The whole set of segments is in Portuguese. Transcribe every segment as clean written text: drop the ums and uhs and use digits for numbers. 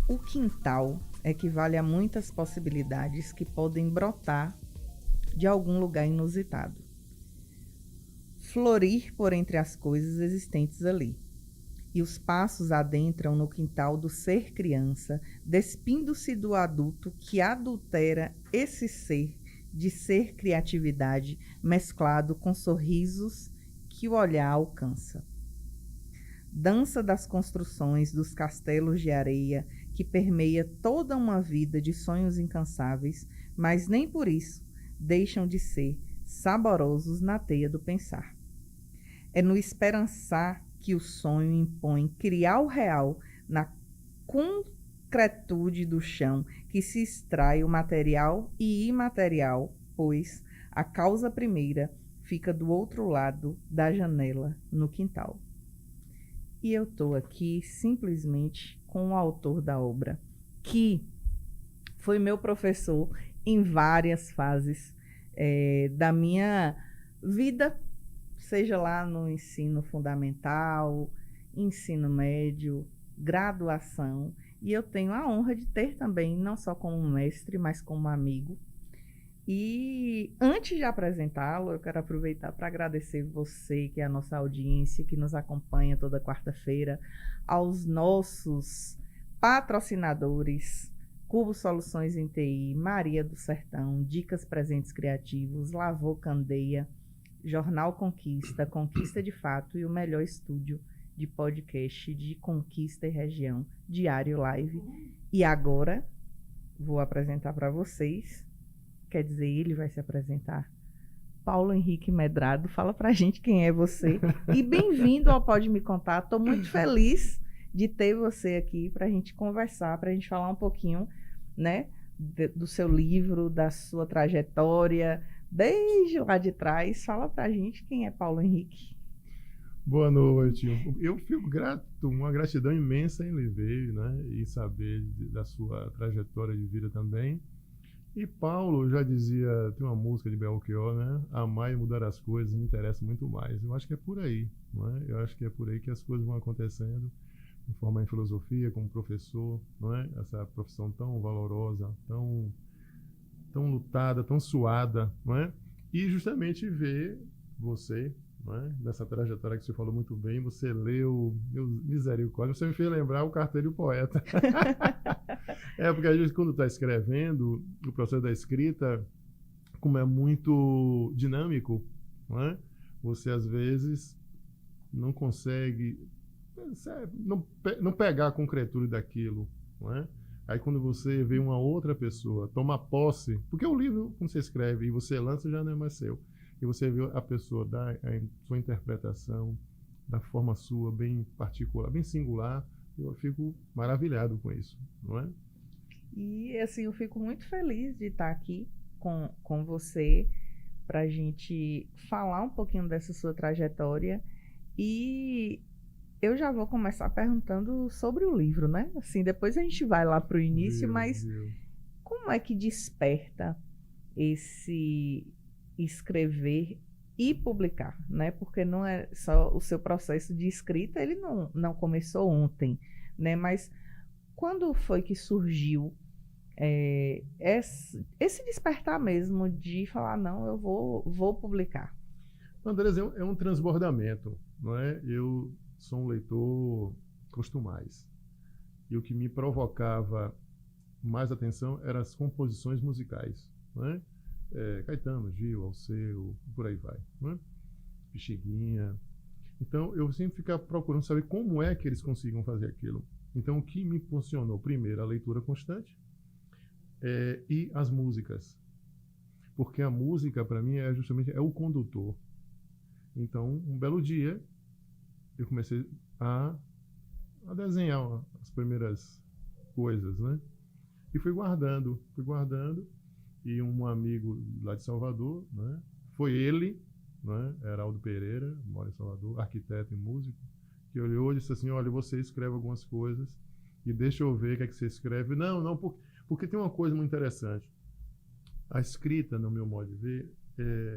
O quintal equivale a muitas possibilidades que podem brotar de algum lugar inusitado, florir por entre as coisas existentes ali. E os passos adentram no quintal do ser criança, despindo-se do adulto que adultera esse ser de ser criatividade mesclado com sorrisos que o olhar alcança. Dança das construções dos castelos de areia que permeia toda uma vida de sonhos incansáveis, mas nem por isso deixam de ser saborosos na teia do pensar. É no esperançar que o sonho impõe criar o real na concretude do chão que se extrai o material e imaterial, pois a causa primeira fica do outro lado da janela, no quintal. E eu estou aqui simplesmente com o autor da obra, que foi meu professor em várias fases da minha vida, seja lá no ensino fundamental, ensino médio, graduação. E eu tenho a honra de ter também, não só como mestre, mas como amigo. E antes de apresentá-lo, eu quero aproveitar para agradecer você, que é a nossa audiência, que nos acompanha toda quarta-feira, aos nossos patrocinadores, Cubo Soluções em TI, Maria do Sertão, Dicas Presentes Criativos, Lavô Candeia, Jornal Conquista, Conquista de Fato e o melhor estúdio de podcast de Conquista e Região, Diário Live. E agora vou apresentar para vocês. Quer dizer, ele vai se apresentar. Paulo Henrique Medrado, fala pra gente quem é você. E bem-vindo ao Pode Me Contar. Estou muito feliz de ter você aqui para a gente conversar, para a gente falar um pouquinho, né, do seu livro, da sua trajetória, desde lá de trás. Fala pra gente quem é Paulo Henrique. Boa noite. Eu fico grato, uma gratidão imensa em lhe ver, né, e saber da sua trajetória de vida também. E Paulo já dizia, tem uma música de Belchior, né? Amar e mudar as coisas me interessa muito mais. Eu acho que é por aí, não é? Eu acho que é por aí que as coisas vão acontecendo. Me formar em filosofia como professor, não é? Essa profissão tão valorosa, tão lutada, tão suada, não é? E justamente ver você, não é? Nessa trajetória que você falou muito bem, você leu, meu misericórdia, você me fez lembrar o Carteiro e o Poeta. Porque a gente, quando está escrevendo, o processo da escrita, como é muito dinâmico, não é? Você às vezes não consegue não pegar a concretude daquilo, não é? Aí quando você vê uma outra pessoa tomar posse, porque o livro, quando você escreve e você lança, já não é mais seu. E você vê a pessoa dar a sua interpretação da forma sua, bem particular, bem singular, eu fico maravilhado com isso, não é? E assim, eu fico muito feliz de estar aqui com você para a gente falar um pouquinho dessa sua trajetória. E eu já vou começar perguntando sobre o livro, né? Assim, depois a gente vai lá para o início, mas como é que desperta esse escrever e publicar, né? Porque não é só o seu processo de escrita, ele não começou ontem, né? Mas quando foi que surgiu esse despertar mesmo de falar, não, eu vou publicar? Andrés, é um transbordamento, não é? Eu sou um leitor costumais. E o que me provocava mais atenção eram as composições musicais, não é? Caetano, Gil, Alceu, por aí vai, não é? Pixinguinha. Então, eu sempre ficava procurando saber como é que eles conseguiam fazer aquilo. Então, o que me impulsionou, primeiro, a leitura constante e as músicas. Porque a música, para mim, justamente o condutor. Então, um belo dia, eu comecei a desenhar as primeiras coisas, né? E fui guardando. E um amigo lá de Salvador, né? Foi ele, né? Heraldo Pereira, mora em Salvador, arquiteto e músico, que olhou e disse assim, olha, você escreve algumas coisas e deixa eu ver o que é que você escreve. Não, porque tem uma coisa muito interessante. A escrita, no meu modo de ver,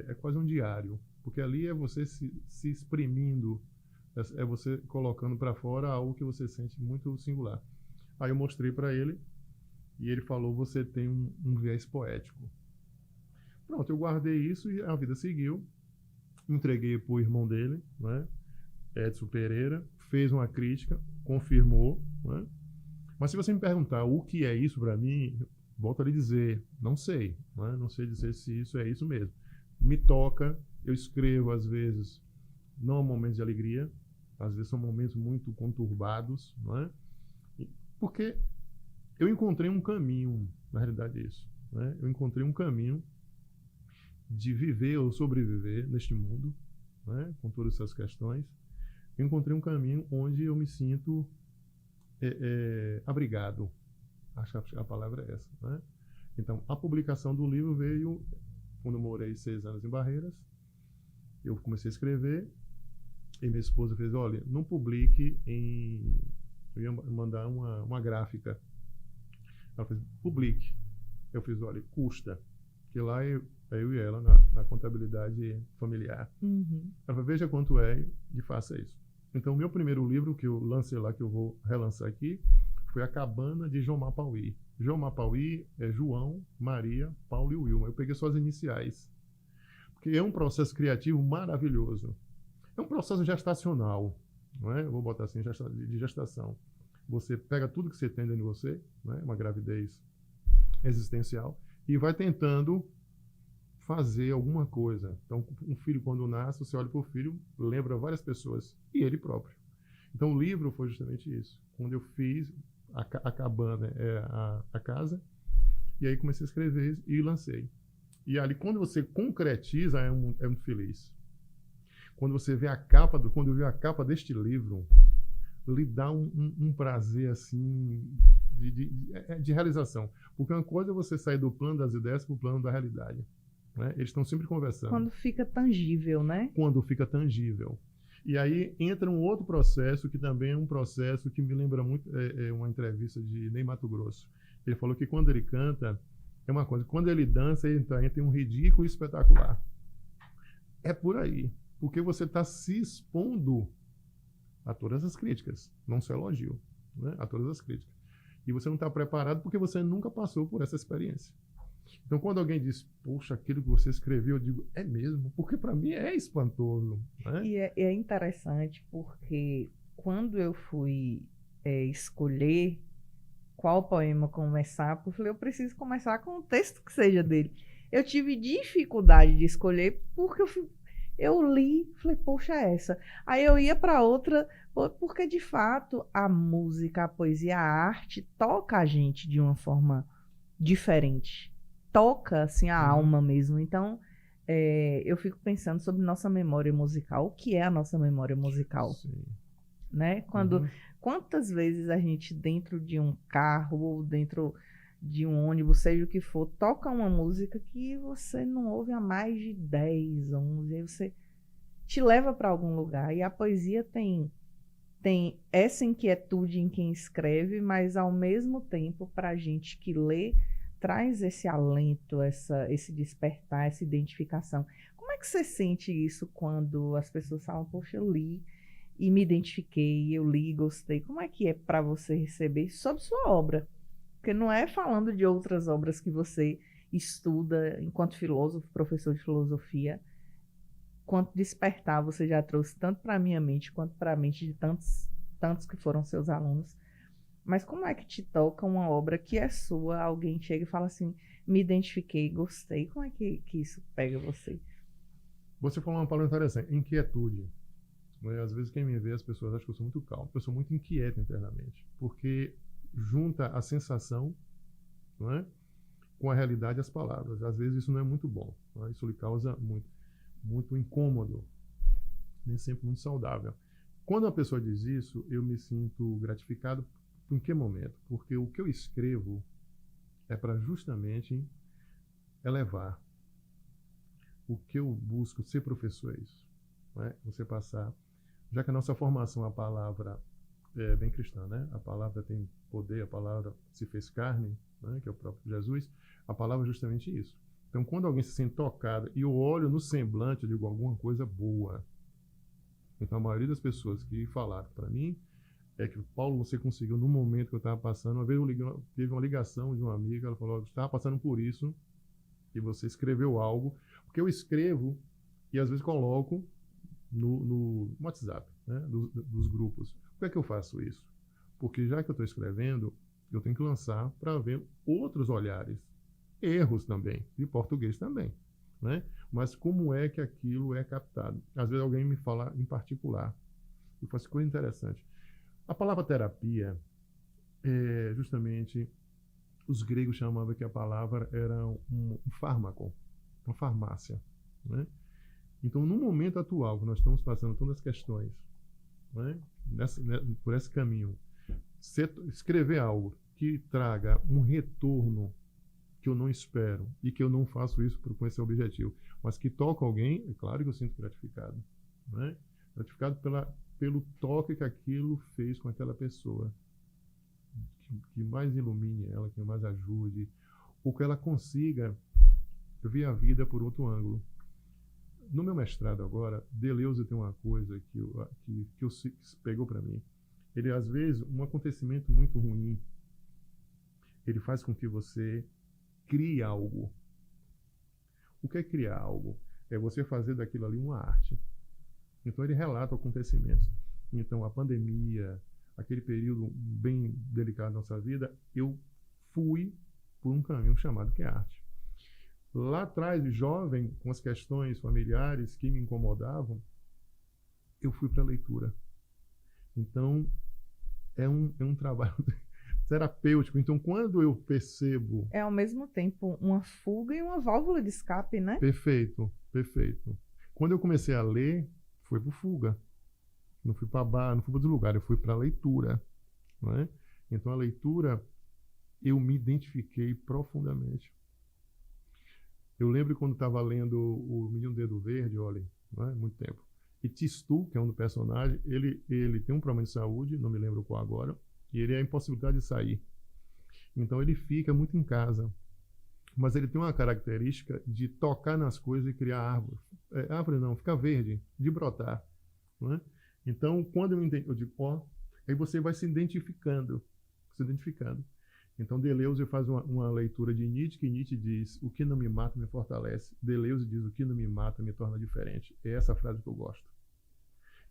é quase um diário, porque ali é você se exprimindo, é você colocando para fora algo que você sente muito singular. Aí eu mostrei para ele e ele falou: você tem um viés poético. Pronto, eu guardei isso e a vida seguiu. Entreguei para o irmão dele, né, Edson Pereira, fez uma crítica, confirmou, né? Mas se você me perguntar o que é isso para mim, volto a lhe dizer, não sei, né? Não sei dizer se isso é isso mesmo. Me toca, eu escrevo às vezes, não há momentos de alegria, às vezes são momentos muito conturbados, não é? Porque eu encontrei um caminho, na realidade é isso, né? Eu encontrei um caminho de viver ou sobreviver neste mundo, né? Com todas essas questões. Eu encontrei um caminho onde eu me sinto abrigado. Acho que a palavra é essa, né? Então, a publicação do livro veio quando eu morei 6 anos em Barreiras. Eu comecei a escrever e minha esposa fez: olha, não publique em... Eu ia mandar uma gráfica. Ela fez: publique. Eu fiz: olha, custa. Porque lá eu e ela na contabilidade familiar. Uhum. Ela falou: veja quanto é e faça isso. Então, o meu primeiro livro que eu lancei lá, que eu vou relançar aqui, foi A Cabana de João Mapauí. João Mapauí é João, Maria, Paulo e Wilma. Eu peguei só as iniciais. Porque é um processo criativo maravilhoso. É um processo gestacional, não é? Eu vou botar assim, de gestação. Você pega tudo que você tem dentro de você, né? Uma gravidez existencial, e vai tentando fazer alguma coisa. Então, um filho, quando nasce, você olha para o filho, lembra várias pessoas, e ele próprio. Então, o livro foi justamente isso. Quando eu fiz a cabana, a casa, e aí comecei a escrever e lancei. E ali, quando você concretiza, é muito feliz. Quando você vê quando eu vi a capa deste livro, lhe dá um prazer assim de realização. Porque uma coisa é você sair do plano das ideias para o plano da realidade, né? Eles estão sempre conversando. Quando fica tangível, né? Quando fica tangível. E aí entra um outro processo, que também é um processo que me lembra muito uma entrevista de Ney Matogrosso. Ele falou que quando ele canta, é uma coisa. Quando ele dança, ele tem um ridículo espetacular. É por aí. Porque você está se expondo a todas as críticas, não só elogio, né? A todas as críticas. E você não está preparado porque você nunca passou por essa experiência. Então, quando alguém diz: poxa, aquilo que você escreveu, eu digo: é mesmo, porque para mim é espantoso, né? E é interessante porque quando eu fui escolher qual poema começar, eu falei: eu preciso começar com um texto que seja dele. Eu tive dificuldade de escolher porque eu li, falei: poxa, essa. Aí eu ia para outra, porque de fato a música, a poesia, a arte toca a gente de uma forma diferente. Toca assim a alma mesmo. Então, eu fico pensando sobre nossa memória musical. O que é a nossa memória musical? Sim. Né? Quantas vezes a gente, dentro de um carro ou dentro de um ônibus, seja o que for, toca uma música que você não ouve há mais de 10, 11, aí você te leva para algum lugar. E a poesia tem essa inquietude em quem escreve, mas ao mesmo tempo, para a gente que lê, traz esse alento, esse despertar, essa identificação. Como é que você sente isso quando as pessoas falam: poxa, eu li e me identifiquei, eu li e gostei? Como é que é para você receber sobre sua obra? Porque não é falando de outras obras que você estuda enquanto filósofo, professor de filosofia. Quanto despertar você já trouxe tanto para a minha mente quanto para a mente de tantos que foram seus alunos. Mas como é que te toca uma obra que é sua, alguém chega e fala assim: me identifiquei, gostei? Como é que isso pega você? Você falou uma palavra interessante: inquietude. Às vezes quem me vê, as pessoas acham que eu sou muito calmo. Eu sou muito inquieto internamente, porque junta a sensação, não é, com a realidade, as palavras. Às vezes isso não é muito bom, não é? Isso lhe causa muito incômodo, nem sempre muito saudável. Quando a pessoa diz isso, eu me sinto gratificado. Em que momento? Porque o que eu escrevo é para justamente elevar. O que eu busco ser professor é isso, não é? Você passar, já que a nossa formação, a palavra é bem cristã, né? A palavra tem poder, a palavra se fez carne, né? Que é o próprio Jesus. A palavra é justamente isso. Então, quando alguém se sente tocado e eu olho no semblante, eu digo: alguma coisa boa. Então, a maioria das pessoas que falaram para mim é que, Paulo, você conseguiu no momento que eu estava passando. Uma vez teve uma ligação de uma amiga, ela falou, eu estava passando por isso, e você escreveu algo, porque eu escrevo e às vezes coloco no WhatsApp, né, dos grupos. Por que é que eu faço isso? Porque já que eu estou escrevendo, eu tenho que lançar para ver outros olhares, erros também, de português também, né? Mas como é que aquilo é captado? Às vezes alguém me fala em particular, eu faço coisa interessante. A palavra terapia, justamente, os gregos chamavam que a palavra era um fármaco, uma farmácia, né? Então, no momento atual, que nós estamos passando todas as questões, né, por esse caminho, escrever algo que traga um retorno que eu não espero e que eu não faço isso com esse objetivo, mas que toca alguém, é claro que eu sinto gratificado, né? Gratificado pelo toque que aquilo fez com aquela pessoa, que mais ilumine ela, que mais ajude, ou que ela consiga ver a vida por outro ângulo. No meu mestrado agora, Deleuze tem uma coisa que pegou para mim. Ele, às vezes, um acontecimento muito ruim, ele faz com que você crie algo. O que é criar algo? É você fazer daquilo ali uma arte. Então, ele relata acontecimentos. Então, a pandemia, aquele período bem delicado da nossa vida, eu fui por um caminho chamado que é arte. Lá atrás, jovem, com as questões familiares que me incomodavam, eu fui para a leitura. Então, é um trabalho terapêutico. Então, quando eu percebo... É, ao mesmo tempo, uma fuga e uma válvula de escape, né? Perfeito, perfeito. Quando eu comecei a ler, foi por fuga. Não fui para bar, não fui para outro lugar, eu fui para a leitura, né? Então, a leitura, eu me identifiquei profundamente. Eu lembro quando estava lendo o Menino Dedo Verde, olha, né, muito tempo. E Tistu, que é um dos personagens, ele tem um problema de saúde, não me lembro qual agora, e ele é a impossibilidade de sair. Então ele fica muito em casa. Mas ele tem uma característica de tocar nas coisas e criar árvore. Árvore não, fica verde, de brotar. Né? Então, quando eu digo, ó, aí você vai se identificando. Então, Deleuze faz uma leitura de Nietzsche, que Nietzsche diz, o que não me mata me fortalece. Deleuze diz, o que não me mata me torna diferente. É essa frase que eu gosto.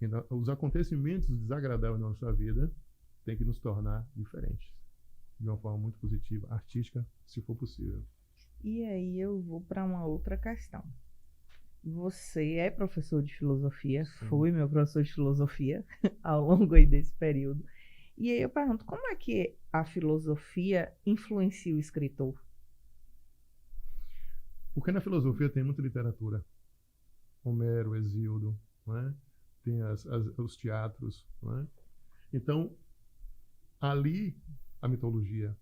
Então, os acontecimentos desagradáveis da nossa vida têm que nos tornar diferentes. De uma forma muito positiva, artística, se for possível. E aí eu vou para uma outra questão. Você é professor de filosofia, Sim. Foi meu professor de filosofia ao longo aí desse período. E aí eu pergunto, como é que a filosofia influencia o escritor? Porque na filosofia tem muita literatura. Homero, Hesíodo, né? Tem os teatros. Né? Então, ali, a mitologia,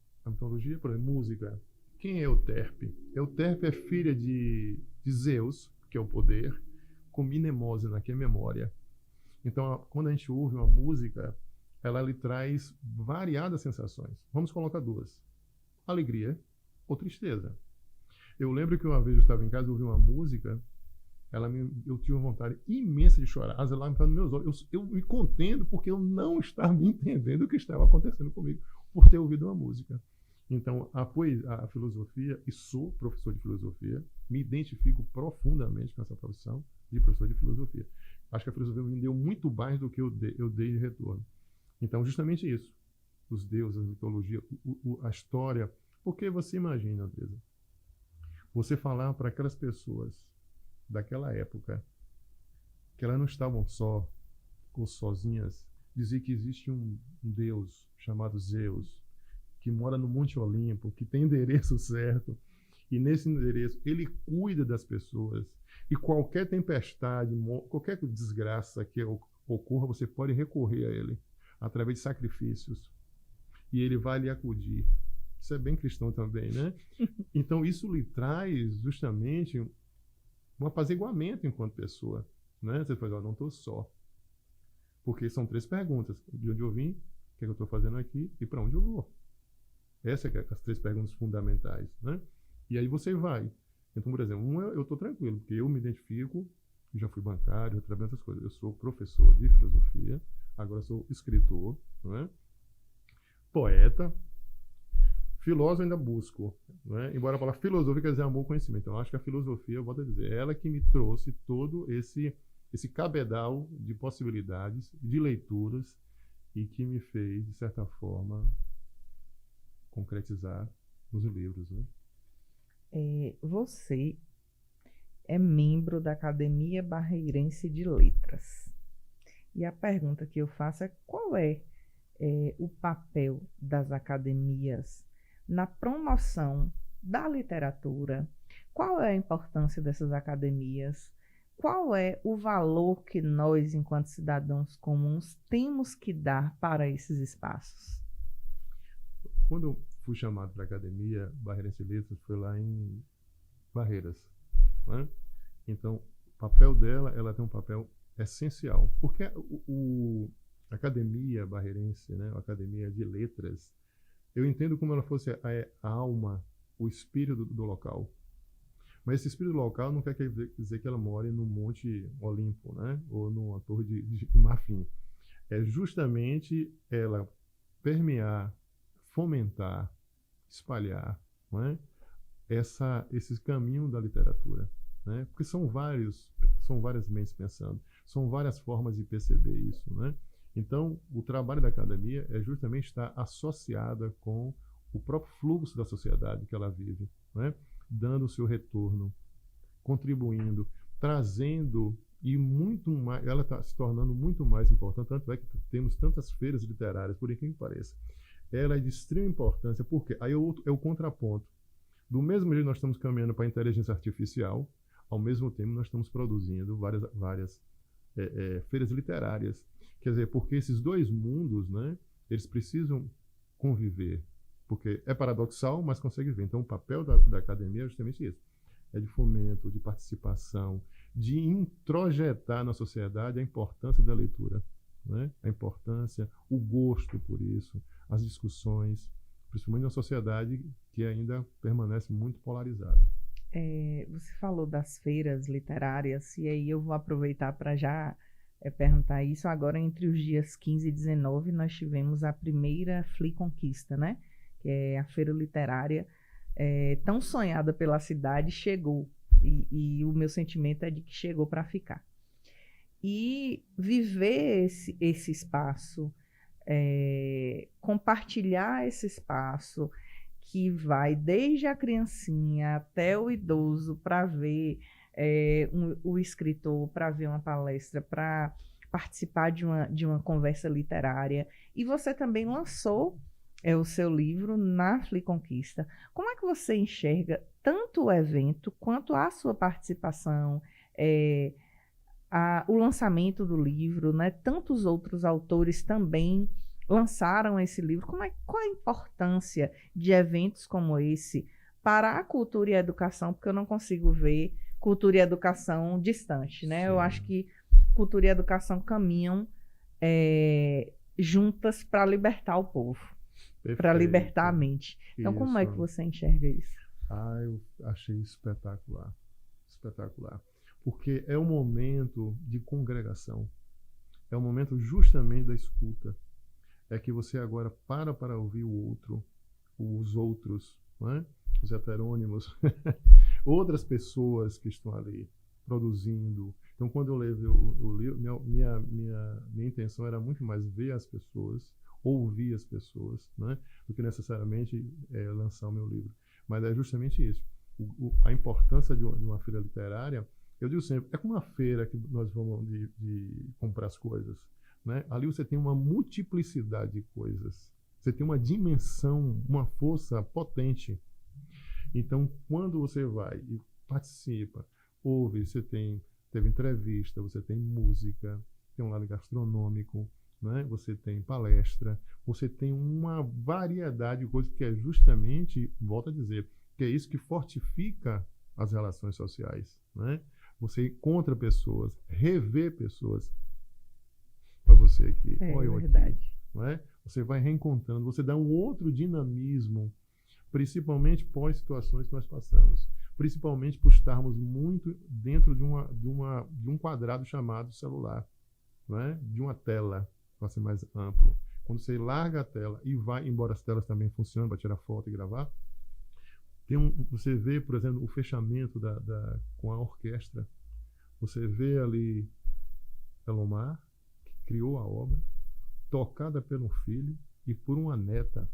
por exemplo, música. Quem é Euterpe? Euterpe é filha de Zeus, que é o poder, com Mnemosina, que é memória. Então, quando a gente ouve uma música, ela lhe traz variadas sensações. Vamos colocar duas. Alegria ou tristeza. Eu lembro que uma vez eu estava em casa e ouvi uma música, eu tive uma vontade imensa de chorar. As lágrimas nos meus olhos. Eu me contendo porque eu não estava me entendendo o que estava acontecendo comigo por ter ouvido uma música. Então, a filosofia, e sou professor de filosofia, me identifico profundamente com essa profissão de professor de filosofia. Acho que a filosofia me deu muito mais do que eu dei de retorno. Então, justamente isso. Os deuses, a mitologia, a história. Porque você imagina, Andresa, você falar para aquelas pessoas daquela época que elas não estavam só ou sozinhas, dizer que existe um Deus chamado Zeus, que mora no Monte Olimpo, que tem endereço certo, e nesse endereço ele cuida das pessoas, e qualquer tempestade, qualquer desgraça que ocorra, você pode recorrer a ele, através de sacrifícios, e ele vai lhe acudir. Isso é bem cristão também, né? Então isso lhe traz justamente um apaziguamento enquanto pessoa, né? Você fala, não estou só. Porque são 3 perguntas. De onde eu vim, o que eu estou fazendo aqui e para onde eu vou. Essas são as 3 perguntas fundamentais, né? E aí você vai. Então, por exemplo, eu estou tranquilo, porque eu me identifico, já fui bancário, já trabalhei nessas coisas. Eu sou professor de filosofia, agora sou escritor, não é? Poeta, filósofo ainda busco, não é? Embora a palavra filosofia quer dizer amor, conhecimento. Então, eu acho que a filosofia, eu volto a dizer, é ela que me trouxe todo esse cabedal de possibilidades, de leituras, e que me fez, de certa forma, concretizar nos livros, né? Você é membro da Academia Barreirense de Letras. E a pergunta que eu faço é qual é o papel das academias na promoção da literatura? Qual é a importância dessas academias? Qual é o valor que nós, enquanto cidadãos comuns, temos que dar para esses espaços? Quando eu fui chamado para a Academia Barreirense de Letras, foi lá em Barreiras, né? Então, o papel dela, ela tem um papel essencial, porque a Academia Barreirense, né, a Academia de Letras, eu entendo como ela fosse a alma, o espírito do local. Mas esse espírito local não quer dizer que ela more no Monte Olimpo, né, ou numa torre de marfim. É justamente ela permear, fomentar, espalhar, não é? Esse caminho da literatura, né? Porque são várias mentes pensando, são várias formas de perceber isso, né? Então, o trabalho da academia é justamente estar associada com o próprio fluxo da sociedade que ela vive, né? Dando o seu retorno, contribuindo, trazendo, e muito mais, ela está se tornando muito mais importante, tanto é que temos tantas feiras literárias, por incrível que pareça. Ela é de extrema importância, porque aí é o contraponto. Do mesmo jeito que nós estamos caminhando para a inteligência artificial, ao mesmo tempo nós estamos produzindo várias feiras literárias. Quer dizer, porque esses dois mundos, né, eles precisam conviver. Porque é paradoxal, mas consegue ver. Então, o papel da academia é justamente isso. É de fomento, de participação, de introjetar na sociedade a importância da leitura, né? A importância, o gosto por isso, as discussões, principalmente na sociedade que ainda permanece muito polarizada. Você falou das feiras literárias, e aí eu vou aproveitar para já perguntar isso. Agora, entre os dias 15 e 19, nós tivemos a primeira Fliconquista, né? Que é a feira literária tão sonhada pela cidade, chegou. E o meu sentimento é de que chegou para ficar. E viver esse espaço, compartilhar esse espaço que vai desde a criancinha até o idoso para ver o escritor, para ver uma palestra, para participar de uma conversa literária. E você também lançou o seu livro na Fliconquista. Como é que você enxerga tanto o evento quanto a sua participação, o lançamento do livro, né? Tantos outros autores também lançaram esse livro. Qual a importância de eventos como esse para a cultura e a educação? Porque eu não consigo ver cultura e educação distante, né? Sim. Eu acho que cultura e educação caminham juntas para libertar o povo, para libertar a mente. Então, isso. Como é que você enxerga isso? Eu achei espetacular, espetacular. Porque é um momento de congregação, é um momento justamente da escuta. É que você agora para ouvir o outro, os outros, não é? Os heterônimos, outras pessoas que estão ali produzindo. Então, quando eu levei o livro, minha intenção era muito mais ver as pessoas, ouvir as pessoas, né, do que necessariamente lançar o meu livro. Mas é justamente isso. A importância de uma feira literária, eu digo sempre, é como uma feira que nós vamos de comprar as coisas, né? Ali você tem uma multiplicidade de coisas. Você tem uma dimensão, uma força potente. Então, quando você vai e participa, ouve, teve entrevista, você tem música, tem um lado gastronômico, né? Você tem palestra, você tem uma variedade de coisas que é justamente, volto a dizer, que é isso que fortifica as relações sociais, né? Você encontra pessoas, revê pessoas. Para você aqui, olha eu aqui, não é? Você vai reencontrando, você dá um outro dinamismo, principalmente pós situações que nós passamos, principalmente por estarmos muito dentro de um quadrado chamado celular, não é? De uma tela, passa a ser mais amplo. Quando você larga a tela e vai, embora as telas também funcionem para tirar foto e gravar, você vê, por exemplo, o fechamento com a orquestra. Você vê ali Elomar, que criou a obra, tocada pelo filho e por uma neta.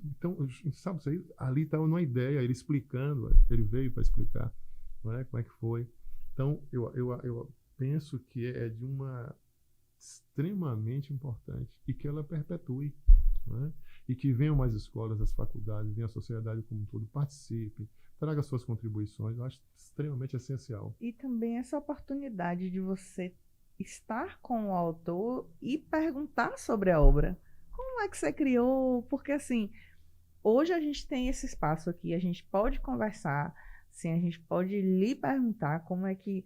Então, sabe isso aí? Ali estava uma ideia, ele explicando, ele veio para explicar, não é? Como é que foi. Então, eu penso que é de uma extremamente importante e que ela perpetue, não é? E que venham mais escolas, as faculdades, venha a sociedade como um todo, participe, traga suas contribuições, eu acho extremamente essencial. E também essa oportunidade de você estar com o autor e perguntar sobre a obra. Como é que você criou? Porque, assim, hoje a gente tem esse espaço aqui, a gente pode conversar, assim, a gente pode lhe perguntar como é que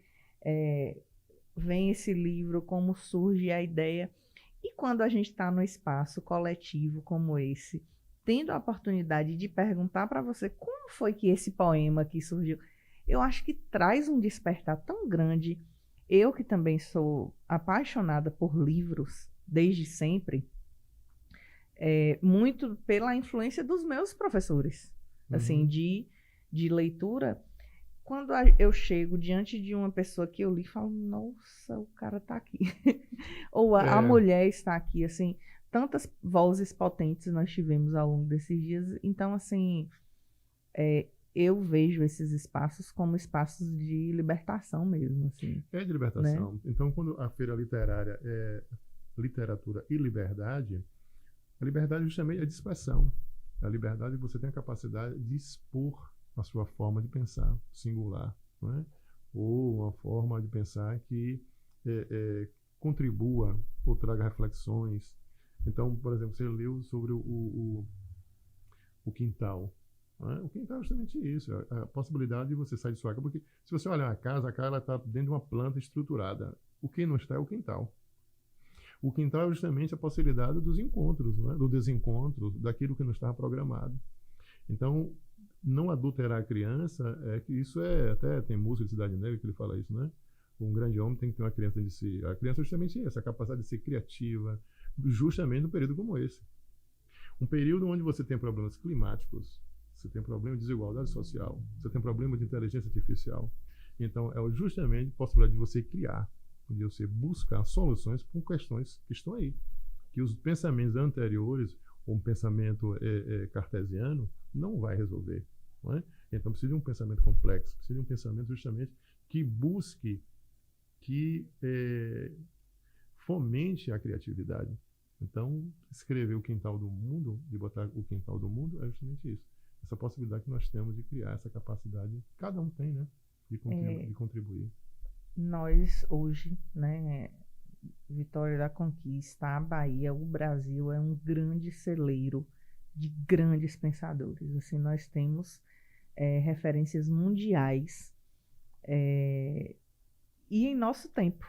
vem esse livro, como surge a ideia. E quando a gente está num espaço coletivo como esse, tendo a oportunidade de perguntar para você como foi que esse poema aqui surgiu, eu acho que traz um despertar tão grande. Eu que também sou apaixonada por livros desde sempre, muito pela influência dos meus professores, assim, de leitura. Quando eu chego diante de uma pessoa que eu li, falo, nossa, o cara está aqui. Ou a mulher está aqui, assim, tantas vozes potentes nós tivemos ao longo desses dias. Então, assim, eu vejo esses espaços como espaços de libertação mesmo, assim. É de libertação. Né? Então, quando a feira literária é literatura e liberdade, a liberdade justamente é de expressão. A liberdade é que você tem a capacidade de expor a sua forma de pensar singular, não é? Ou uma forma de pensar que contribua ou traga reflexões. Então, por exemplo, você leu sobre o quintal. Não é? O quintal é justamente isso, a possibilidade de você sair de sua casa. Porque se você olhar a casa está dentro de uma planta estruturada. O que não está é o quintal. O quintal é justamente a possibilidade dos encontros, não é? Do desencontro, daquilo que não estava programado. Então, não adulterar a criança, que isso até tem música de Cidade Negra que ele fala isso, né? Um grande homem tem que ter uma criança dentro de si. A criança é justamente essa, a capacidade de ser criativa, justamente num período como esse. Um período onde você tem problemas climáticos, você tem problema de desigualdade social, você tem problema de inteligência artificial. Então, é justamente a possibilidade de você criar, de você buscar soluções para questões que estão aí. Que os pensamentos anteriores, um pensamento cartesiano, não vai resolver. Não é? Então precisa de um pensamento complexo, precisa de um pensamento justamente que busque, que fomente a criatividade. Então, escrever o quintal do mundo, de botar o quintal do mundo, é justamente isso. Essa possibilidade que nós temos de criar essa capacidade, cada um tem, né? De contribuir. Nós hoje, né, Vitória da Conquista, a Bahia, o Brasil é um grande celeiro de grandes pensadores. Assim, nós temos referências mundiais e em nosso tempo.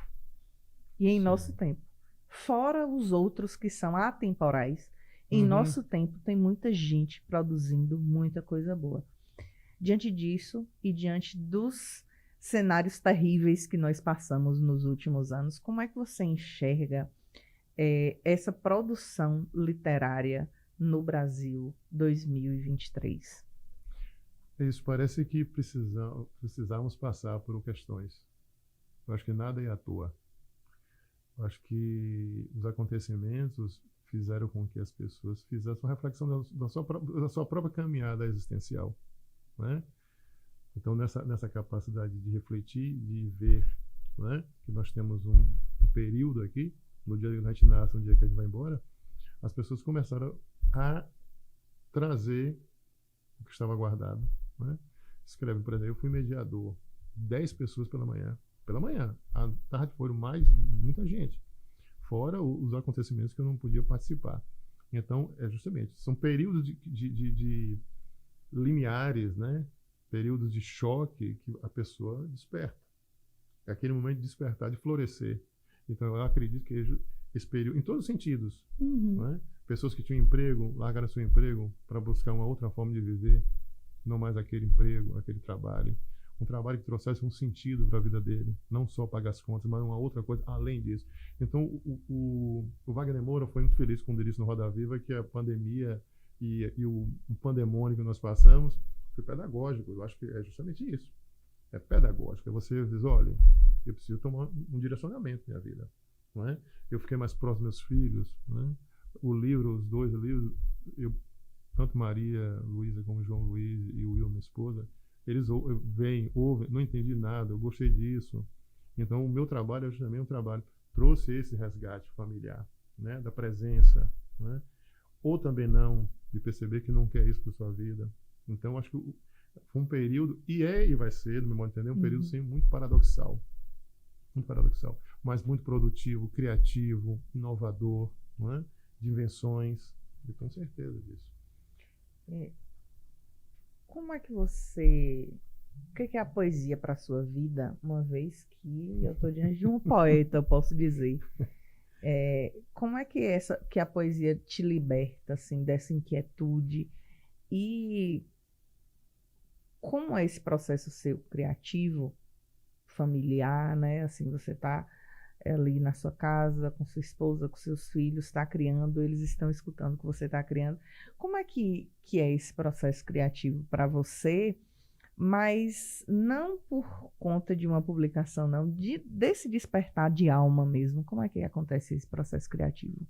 Fora os outros que são atemporais, em nosso tempo tem muita gente produzindo muita coisa boa. Diante disso e diante dos cenários terríveis que nós passamos nos últimos anos, como é que você enxerga essa produção literária no Brasil 2023? Isso, parece que precisamos passar por questões. Eu acho que nada é à toa. Eu acho que os acontecimentos fizeram com que as pessoas fizessem uma reflexão da sua própria caminhada existencial, né? Então, nessa capacidade de refletir, de ver, né, que nós temos um período aqui, no dia que a gente nasce, no dia que a gente vai embora, as pessoas começaram a trazer o que estava guardado. Né? Escreve, por exemplo, eu fui mediador, 10 pessoas pela manhã. À tarde foram muita gente, fora os acontecimentos que eu não podia participar. Então, justamente, são períodos de limiares, né? Períodos de choque que a pessoa desperta. É aquele momento de despertar, de florescer. Então, eu acredito que esse período, em todos os sentidos, né? Pessoas que tinham emprego, largaram seu emprego para buscar uma outra forma de viver, não mais aquele emprego, aquele trabalho. um trabalho que trouxesse um sentido para a vida dele, não só pagar as contas, mas uma outra coisa além disso. Então, o Wagner Moura foi muito feliz quando ele disse no Roda Viva que a pandemia e o pandemônio que nós passamos foi pedagógico. Eu acho que é justamente isso. É pedagógico. É você dizer, olha, eu preciso tomar um direcionamento na minha vida. Não é? Eu fiquei mais próximo dos meus filhos. Não é? Os dois livros, tanto Maria Luísa como João Luiz e o Will, minha esposa, eles ouvem, não entendi nada, eu gostei disso. Então, o meu trabalho é justamente um trabalho, trouxe esse resgate familiar, né, da presença, né, ou também não, de perceber que não quer isso para sua vida. Então, acho que foi um período, e vai ser, no meu modo de entender, um período sim, muito paradoxal, mas muito produtivo, criativo, inovador, não é? De invenções, eu tenho certeza disso. Como é que você... O que é a poesia para a sua vida, uma vez que eu estou diante de um poeta, eu posso dizer? Como é que a poesia te liberta, assim, dessa inquietude? E como é esse processo seu criativo, familiar, né? Assim, você está ali na sua casa, com sua esposa, com seus filhos, está criando, eles estão escutando o que você está criando. Como é que é esse processo criativo para você, mas não por conta de uma publicação, não, desse despertar de alma mesmo? Como é que acontece esse processo criativo?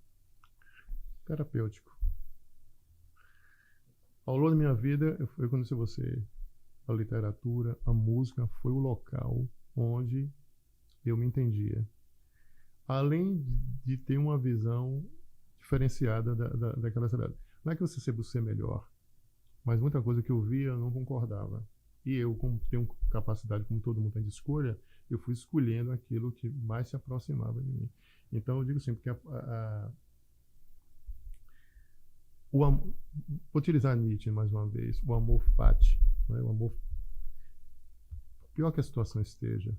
Terapêutico. Ao longo da minha vida, eu conheci você, a literatura, a música foi o local onde eu me entendia. Além de ter uma visão diferenciada daquela cidade. Não é que você sempre ser melhor, mas muita coisa que eu via eu não concordava. E eu, como tenho capacidade, como todo mundo tem de escolha, eu fui escolhendo aquilo que mais se aproximava de mim. Então eu digo sempre que vou utilizar Nietzsche mais uma vez, o amor fati, né? O amor, pior que a situação esteja,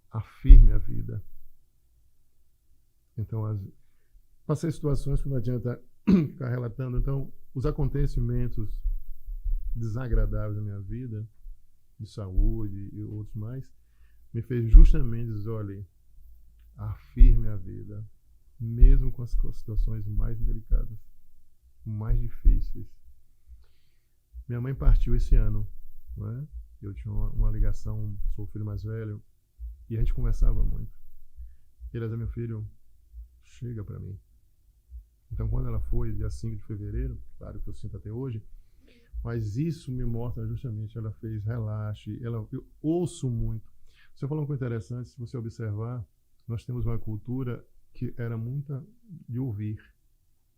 afirme a vida. Então, passei situações que não adianta ficar relatando. Então, os acontecimentos desagradáveis da minha vida, de saúde e outros mais, me fez justamente dizer, olha, afirme a vida, mesmo com as situações mais delicadas, mais difíceis. Minha mãe partiu esse ano, né? Eu tinha uma ligação, sou o filho mais velho, e a gente conversava muito. Ele dizia, meu filho, chega para mim. Então, quando ela foi, dia 5 de fevereiro, claro que eu sinto até hoje, mas isso me mostra justamente, ela fez relaxe, eu ouço muito. Você falou uma coisa interessante, se você observar, nós temos uma cultura que era muita de ouvir.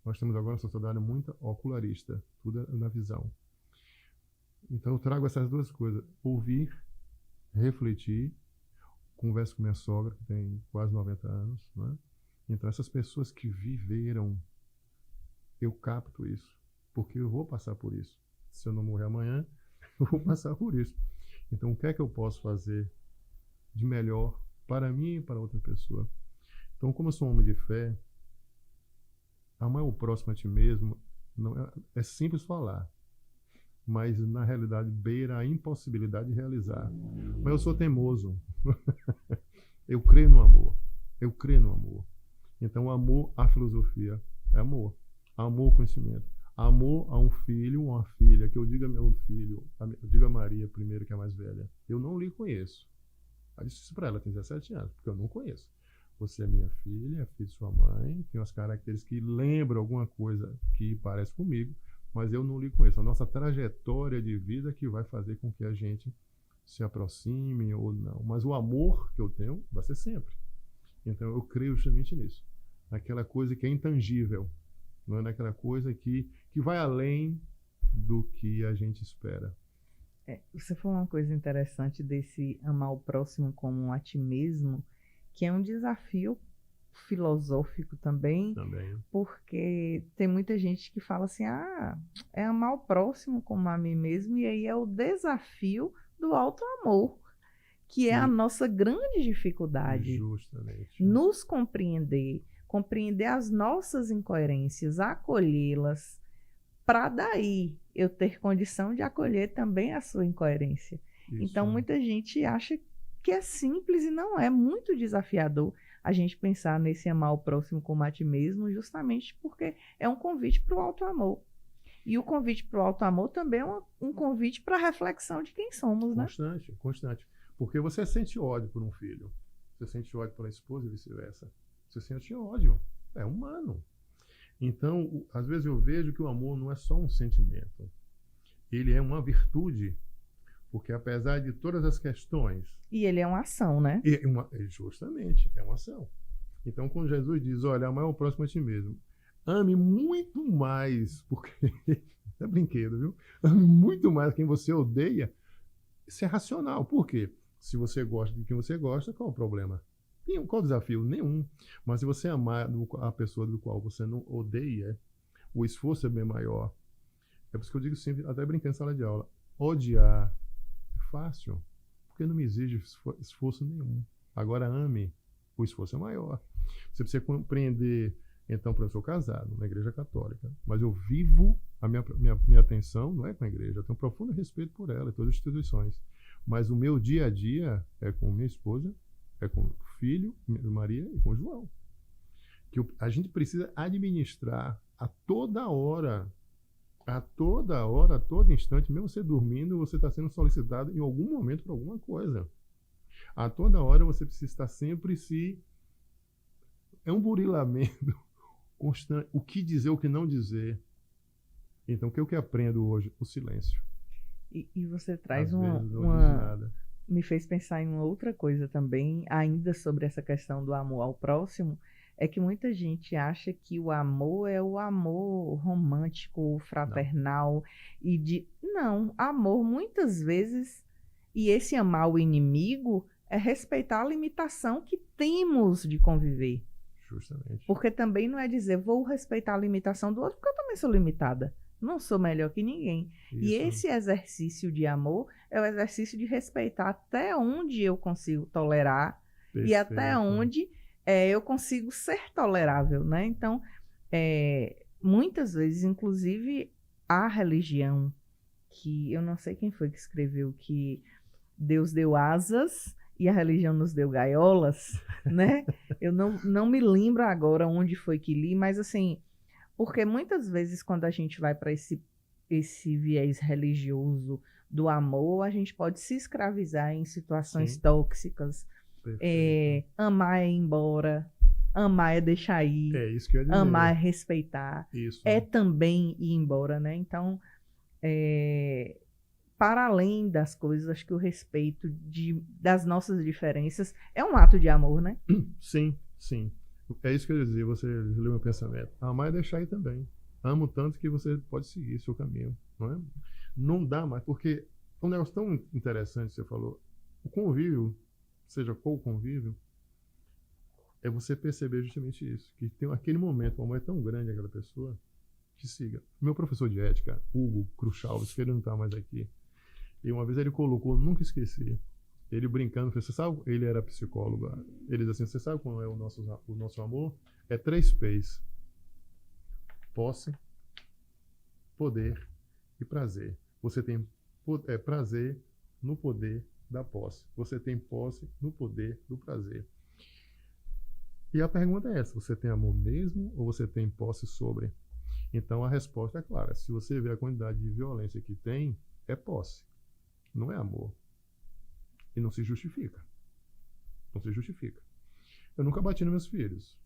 Nós temos agora uma sociedade muito ocularista, tudo na visão. Então, eu trago essas duas coisas, ouvir, refletir. Converso com minha sogra, que tem quase 90 anos, né? Então, essas pessoas que viveram, eu capto isso, porque eu vou passar por isso. Se eu não morrer amanhã, eu vou passar por isso. Então, o que é que eu posso fazer de melhor para mim e para outra pessoa? Então, como eu sou um homem de fé, amar o próximo a ti mesmo não é simples falar, mas na realidade beira a impossibilidade de realizar. Mas eu sou teimoso. Eu creio no amor. Eu creio no amor. Então, amor à filosofia é amor. Amor ao conhecimento. Amor a um filho, uma filha, que eu diga meu filho, eu digo a Maria primeiro, que é a mais velha, eu não lhe conheço. Eu disse isso para ela, tem 17 anos, porque eu não conheço. Você é minha filha, é filho de sua mãe, tem umas características que lembram alguma coisa que parece comigo, mas eu não lhe conheço. A nossa trajetória de vida que vai fazer com que a gente se aproxime ou não. Mas o amor que eu tenho vai ser sempre. Então eu creio justamente nisso. Naquela coisa que é intangível. Não é naquela coisa que vai além do que a gente espera. Você falou uma coisa interessante desse amar o próximo como a ti mesmo, que é um desafio filosófico também, porque tem muita gente que fala assim, é amar o próximo como a mim mesmo, e aí é o desafio do auto-amor, que é a nossa grande dificuldade. Justamente. Nos compreender as nossas incoerências, acolhê-las, para daí eu ter condição de acolher também a sua incoerência. Então, Isso. muita gente acha que é simples e não é muito desafiador a gente pensar nesse amar o próximo como a ti mesmo, justamente porque é um convite para o auto-amor. E o convite para o auto-amor também é um convite para a reflexão de quem somos, né? Constante, constante. Porque você sente ódio por um filho, você sente ódio pela esposa e vice-versa. Você sente ódio. É humano. Então, às vezes eu vejo que o amor não é só um sentimento. Ele é uma virtude. Porque apesar de todas as questões, E ele é uma ação, né? justamente, é uma ação. Então, quando Jesus diz, olha, amar o próximo a ti mesmo, ame muito mais, porque é brinquedo, viu? Ame muito mais quem você odeia, isso é racional. Por quê? Se você gosta de quem você gosta, qual o problema? Nenhum. Qual o desafio? Nenhum. Mas se você amar a pessoa do qual você não odeia, o esforço é bem maior. É por isso que eu digo sempre, até brincando em sala de aula, odiar é fácil, porque não me exige esforço nenhum. Agora ame, o esforço é maior. Você precisa compreender, então, eu sou casado na igreja católica, mas eu vivo, a minha atenção não é com a igreja, eu tenho um profundo respeito por ela e todas as instituições, mas o meu dia a dia é com minha esposa, é com o filho, Maria, e com o João. Que a gente precisa administrar a toda hora, a todo instante, mesmo você dormindo, você está sendo solicitado em algum momento para alguma coisa. A toda hora você precisa estar sempre é um burilamento constante. O que dizer, o que não dizer. Então, o que eu aprendo hoje? O silêncio. E você traz Às vezes não diz nada. Me fez pensar em uma outra coisa também, ainda sobre essa questão do amor ao próximo, é que muita gente acha que o amor é o amor romântico, fraternal, Não, amor muitas vezes, e esse amar o inimigo é respeitar a limitação que temos de conviver. Justamente. Porque também não é dizer, vou respeitar a limitação do outro, porque eu também sou limitada. Não sou melhor que ninguém. Isso. E esse exercício de amor é o exercício de respeitar até onde eu consigo tolerar. Perfeito. E até onde eu consigo ser tolerável, né? Então, muitas vezes, inclusive, a religião, que eu não sei quem foi que escreveu que Deus deu asas e a religião nos deu gaiolas, né? Eu não me lembro agora onde foi que li, mas assim, porque muitas vezes quando a gente vai para esse viés religioso do amor, a gente pode se escravizar em situações Sim. tóxicas. Amar é ir embora, amar é deixar ir, isso que eu ia dizer. Amar é respeitar, isso. É também ir embora, né? Então, para além das coisas, acho que o respeito das nossas diferenças é um ato de amor, né? Sim, sim. É isso que eu ia dizer, você leu meu pensamento. Amar é deixar ir também. Amo tanto que você pode seguir seu caminho, não é? Não dá mais, porque é um negócio tão interessante que você falou. O convívio, seja qual o convívio, é você perceber justamente isso, que tem aquele momento, o amor é tão grande aquela pessoa, que siga. Meu professor de ética, Hugo Cruchalves, que ele não está mais aqui, e uma vez ele colocou, nunca esqueci, ele brincando, você sabe, ele era psicólogo, ele diz assim, você sabe qual é o nosso amor? É 3 P's. Posse, poder e prazer. Você tem prazer no poder da posse. Você tem posse no poder do prazer. E a pergunta é essa, você tem amor mesmo ou você tem posse sobre? Então a resposta é clara, se você vê a quantidade de violência que tem, é posse, não é amor. E não se justifica. Não se justifica. Eu nunca bati nos meus filhos.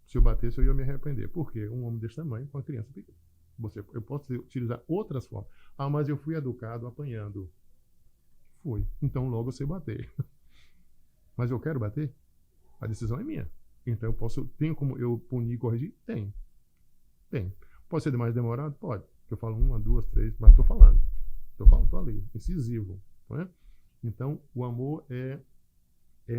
Se eu batesse, eu ia me arrepender. Por quê? Um homem desse tamanho com uma criança pequena. Eu posso utilizar outras formas. Ah, mas eu fui educado apanhando. Fui. Então logo eu sei bater. Mas eu quero bater? A decisão é minha. Então tenho como eu punir e corrigir? Tem. Pode ser mais demorado? Pode. Eu falo 1, 2, 3, mas estou falando. Estou ali. Incisivo. Não é? Então, o amor é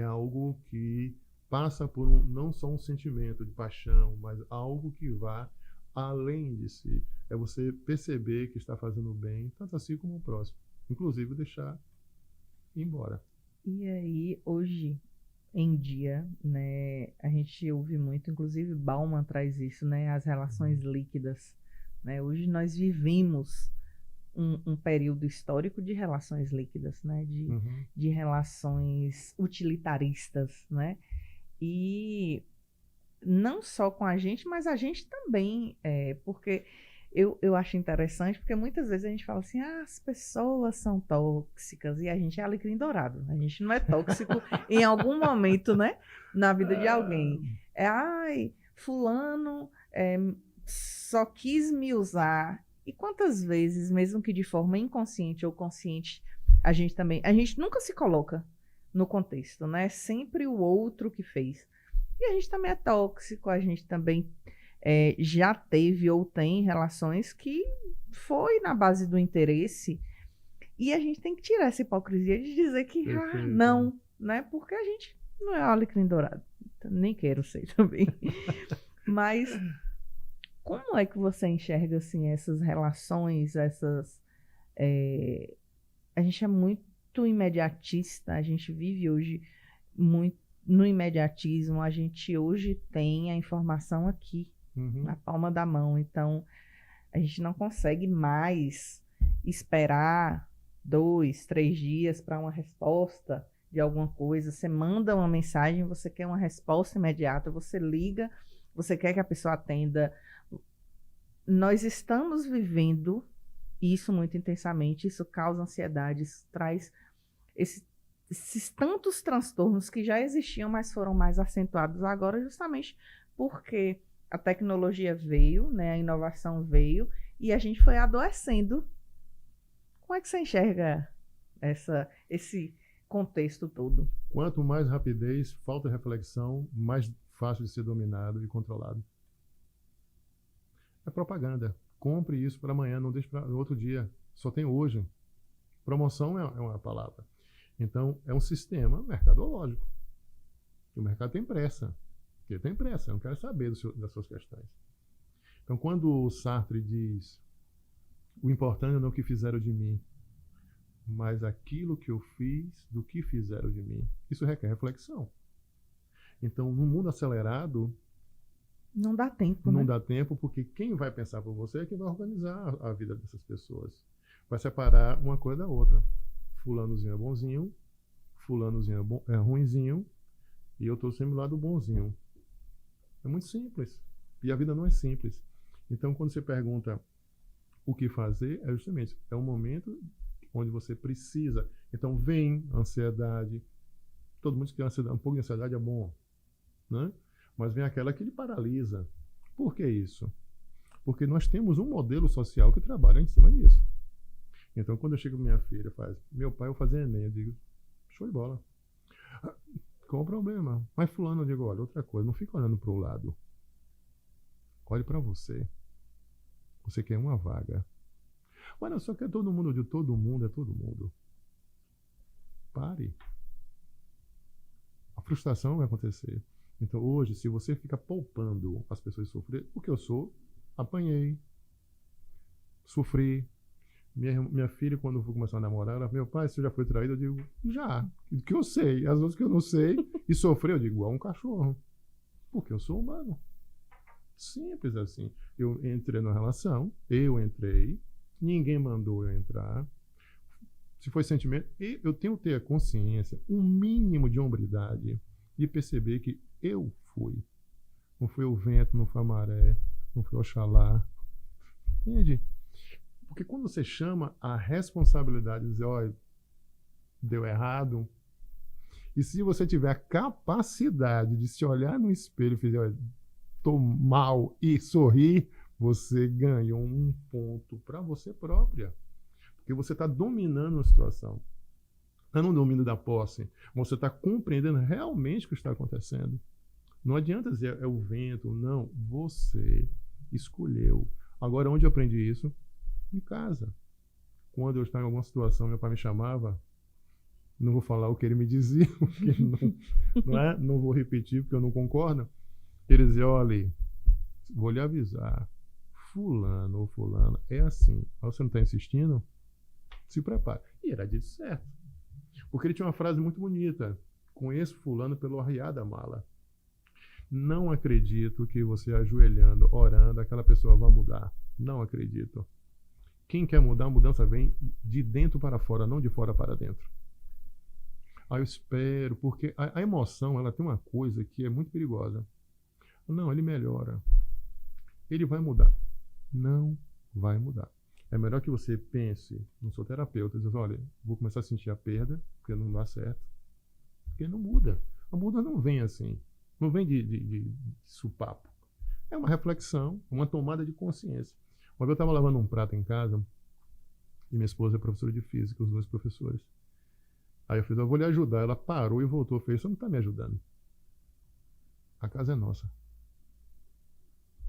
algo que passa por não só um sentimento de paixão, mas algo que vá além de si. É você perceber que está fazendo bem, tanto assim como o próximo. Inclusive, deixar ir embora. E aí, hoje em dia, né, a gente ouve muito, inclusive Bauman traz isso, né, as relações líquidas. Né? Hoje nós vivemos um período histórico de relações líquidas, né? De relações utilitaristas, né? E não só com a gente, mas a gente também, porque eu acho interessante, porque muitas vezes a gente fala assim, as pessoas são tóxicas, e a gente é alecrim dourado, a gente não é tóxico em algum momento, né, na vida de alguém. Ai, fulano só quis me usar, e quantas vezes, mesmo que de forma inconsciente ou consciente, a gente nunca se coloca no contexto, né, sempre o outro que fez. E a gente também é tóxico, a gente também já teve ou tem relações que foi na base do interesse, e a gente tem que tirar essa hipocrisia de dizer que não, né? Porque a gente não é alecrim dourado, nem quero ser também. Mas como é que você enxerga assim essas relações, a gente é muito imediatista, a gente vive hoje muito no imediatismo, a gente hoje tem a informação aqui, na palma da mão. Então, a gente não consegue mais esperar 2, 3 dias para uma resposta de alguma coisa. Você manda uma mensagem, você quer uma resposta imediata, você liga, você quer que a pessoa atenda. Nós estamos vivendo isso muito intensamente, isso causa ansiedade, isso traz esses tantos transtornos que já existiam, mas foram mais acentuados agora, justamente porque a tecnologia veio, né, a inovação veio, e a gente foi adoecendo. Como é que você enxerga esse contexto todo? Quanto mais rapidez, falta reflexão, mais fácil de ser dominado e controlado. É propaganda. Compre isso para amanhã, não deixe para outro dia. Só tem hoje. Promoção é uma palavra. Então, é um sistema mercadológico. O mercado tem pressa. Porque tem pressa, eu não quero saber das suas questões. Então, quando o Sartre diz o importante não é o que fizeram de mim, mas aquilo que eu fiz do que fizeram de mim, isso requer reflexão. Então, no mundo acelerado, não dá tempo, não né? dá tempo, porque quem vai pensar por você é quem vai organizar a vida dessas pessoas. Vai separar uma coisa da outra. Fulanozinho é bonzinho, fulanozinho é ruinzinho, e eu estou sempre lá do bonzinho. É muito simples. E a vida não é simples. Então, quando você pergunta o que fazer, é justamente, é um momento onde você precisa. Então, vem a ansiedade. Todo mundo que tem um pouco de ansiedade é bom, né? Mas vem aquela que lhe paralisa. Por que isso? Porque nós temos um modelo social que trabalha em cima disso. Então, quando eu chego com minha filha, meu pai, eu vou fazer Enem, eu digo, show de bola. Qual o problema? Mas fulano, eu digo, olha, outra coisa, não fica olhando para o lado. Olhe para você. Você quer uma vaga. Mas não, só quer todo mundo, de todo mundo é todo mundo. Pare. A frustração vai acontecer. Então, hoje, se você fica poupando as pessoas sofrer, o que eu sou, apanhei, sofri. Minha filha, quando eu fui começar a namorar, ela falou, meu pai, você já foi traído? Eu digo, já. O que eu sei. As outras que eu não sei. E sofrer, eu digo, igual um cachorro. Porque eu sou humano. Simples assim. Eu entrei numa relação, eu entrei, ninguém mandou eu entrar. Se foi sentimento, eu tenho que ter a consciência, um mínimo de hombridade, de perceber que eu fui. Não foi o vento, não foi a maré, não foi Oxalá. Entende? Porque quando você chama a responsabilidade de dizer, olha, deu errado, e se você tiver a capacidade de se olhar no espelho e dizer, olha, estou mal e sorrir, você ganhou um ponto para você própria. Porque você está dominando a situação. Não é um domínio da posse. Você está compreendendo realmente o que está acontecendo. Não adianta dizer é o vento. Não, você escolheu. Agora, onde eu aprendi isso? Em casa. Quando eu estava em alguma situação, meu pai me chamava, não vou falar o que ele me dizia, porque não vou repetir, porque eu não concordo. Ele dizia, olha, vou lhe avisar, fulano ou fulana é assim. Você não está insistindo? Se prepare. E era dito certo. Porque ele tinha uma frase muito bonita. Conheço fulano pelo arriar da mala. Não acredito que você ajoelhando, orando, aquela pessoa vai mudar. Não acredito. Quem quer mudar, a mudança vem de dentro para fora, não de fora para dentro. Aí eu espero, porque a emoção, ela tem uma coisa que é muito perigosa. Não, ele melhora. Ele vai mudar. Não vai mudar. É melhor que você pense, não sou terapeuta, diz, olha, vou começar a sentir a perda, porque não dá certo. Porque não muda. A mudança não vem assim. Não vem de supapo. É uma reflexão, uma tomada de consciência. Uma vez eu estava lavando um prato em casa, e minha esposa é professora de física, os dois professores. Aí eu fiz, eu vou lhe ajudar. Ela parou e voltou, fez, você não está me ajudando. A casa é nossa.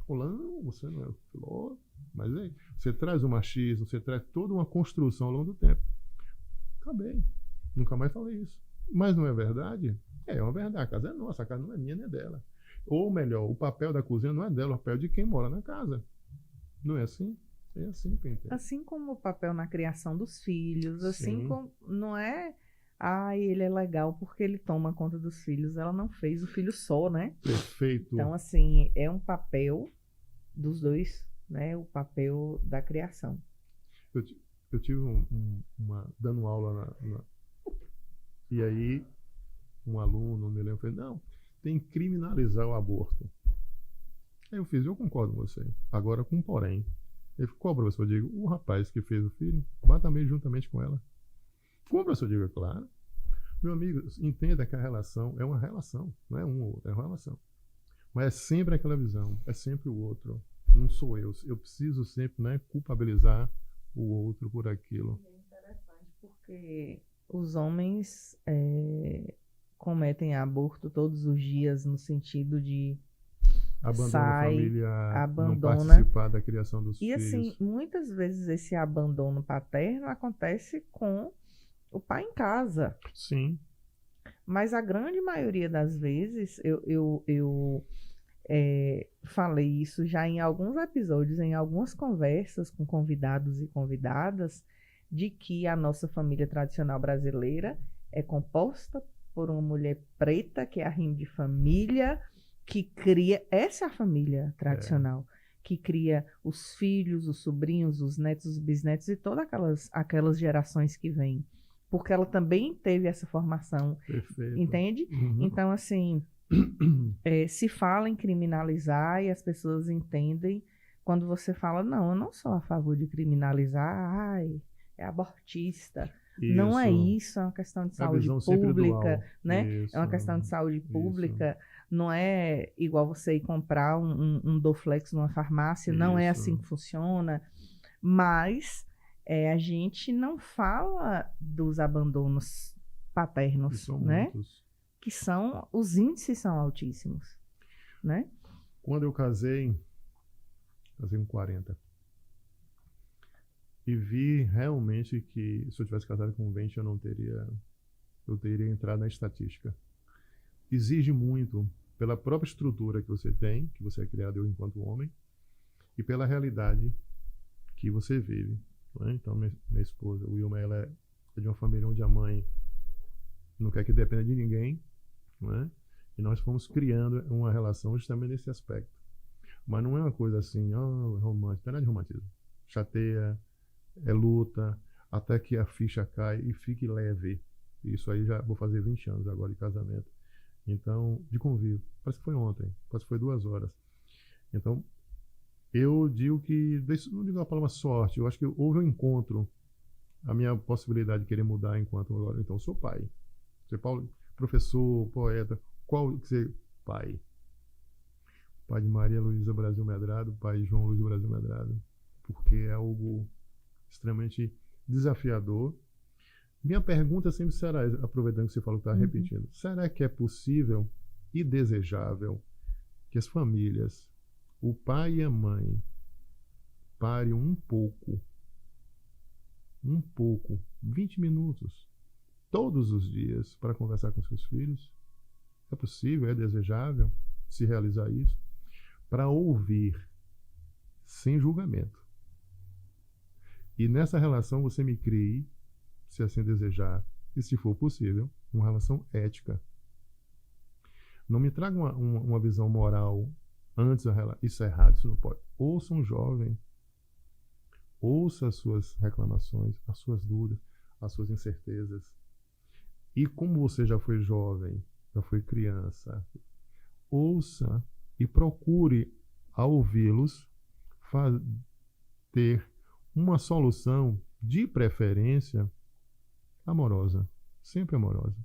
Falou, não, você não é. Falou, mas aí, você traz o machismo, você traz toda uma construção ao longo do tempo. Acabei. Nunca mais falei isso. Mas não é verdade? É uma verdade. A casa é nossa, a casa não é minha nem é dela. Ou melhor, o papel da cozinha não é dela, o papel é de quem mora na casa. Não é assim? É assim que eu entendo. Assim como o papel na criação dos filhos, assim Sim. como não é, ele é legal porque ele toma conta dos filhos, ela não fez o filho só, né? Perfeito. Então, assim, é um papel dos dois, né? O papel da criação. Eu tive dando aula e aí um aluno me lembra, falei, não, tem que criminalizar o aborto. Aí eu fiz, eu concordo com você. Agora com um porém. Ele falou, qual professor? Eu digo, o rapaz que fez o filho, bata meio juntamente com ela. Como professor? Eu digo, é claro. Meu amigo, entenda que a relação é uma relação, não é um ou outro, é uma relação. Mas é sempre aquela visão, é sempre o outro. Não sou eu. Eu preciso sempre, né, culpabilizar o outro por aquilo. É interessante porque os homens cometem aborto todos os dias no sentido de Abandona a família, não abandona. participar da criação dos E filhos. assim, muitas vezes esse abandono paterno acontece com o pai em casa. Sim. Mas a grande maioria das vezes, eu falei isso já em alguns episódios, em algumas conversas com convidados e convidadas, de que a nossa família tradicional brasileira é composta por uma mulher preta, que é a rima de família, que cria, essa é a família tradicional, que cria os filhos, os sobrinhos, os netos, os bisnetos e todas aquelas gerações que vêm. Porque ela também teve essa formação. Perfeito. Entende? Uhum. Então, assim, se fala em criminalizar e as pessoas entendem quando você fala, não, eu não sou a favor de criminalizar, é abortista. Isso. Não é isso, é uma questão de saúde pública, né? Isso. É uma questão de saúde pública, não é igual você ir comprar um Dorflex numa farmácia, não é assim que funciona, mas a gente não fala dos abandonos paternos, né? Muitos. Que os índices são altíssimos, né? Quando eu casei com 40, e vi realmente que se eu tivesse casado com 20 eu teria entrado na estatística. Exige muito pela própria estrutura que você tem, que você é criado eu enquanto homem, e pela realidade que você vive. Né? Então, minha esposa, Wilma, ela é de uma família onde a mãe não quer que dependa de ninguém, né? E nós fomos criando uma relação justamente nesse aspecto. Mas não é uma coisa assim, romântica, não é nada de romantismo. Chateia, é luta, até que a ficha cai e fique leve. Isso aí já vou fazer 20 anos agora de casamento. Então, de convívio. Parece que foi ontem, parece que foi 2 horas. Então, eu digo que, não digo a palavra sorte, eu acho que houve um encontro. A minha possibilidade de querer mudar enquanto agora. Então, eu sou pai. Você, Paulo, professor, poeta, qual que você... Pai. Pai de Maria Luísa Brasil Medrado, pai de João Luiz Brasil Medrado. Porque é algo extremamente desafiador. Minha pergunta sempre será, aproveitando que você falou que está repetindo, será que é possível e desejável que as famílias, o pai e a mãe, parem um pouco, 20 minutos, todos os dias, para conversar com seus filhos? É possível, é desejável se realizar isso? Para ouvir, sem julgamento. E nessa relação você me crie, se assim desejar, e se for possível, uma relação ética. Não me traga uma visão moral antes da relação. Isso é errado, isso não pode. Ouça um jovem. ouça as suas reclamações, as suas dúvidas, as suas incertezas. E como você já foi jovem, já foi criança, ouça e procure, ao ouvi-los, ter uma solução, de preferência, amorosa, sempre amorosa.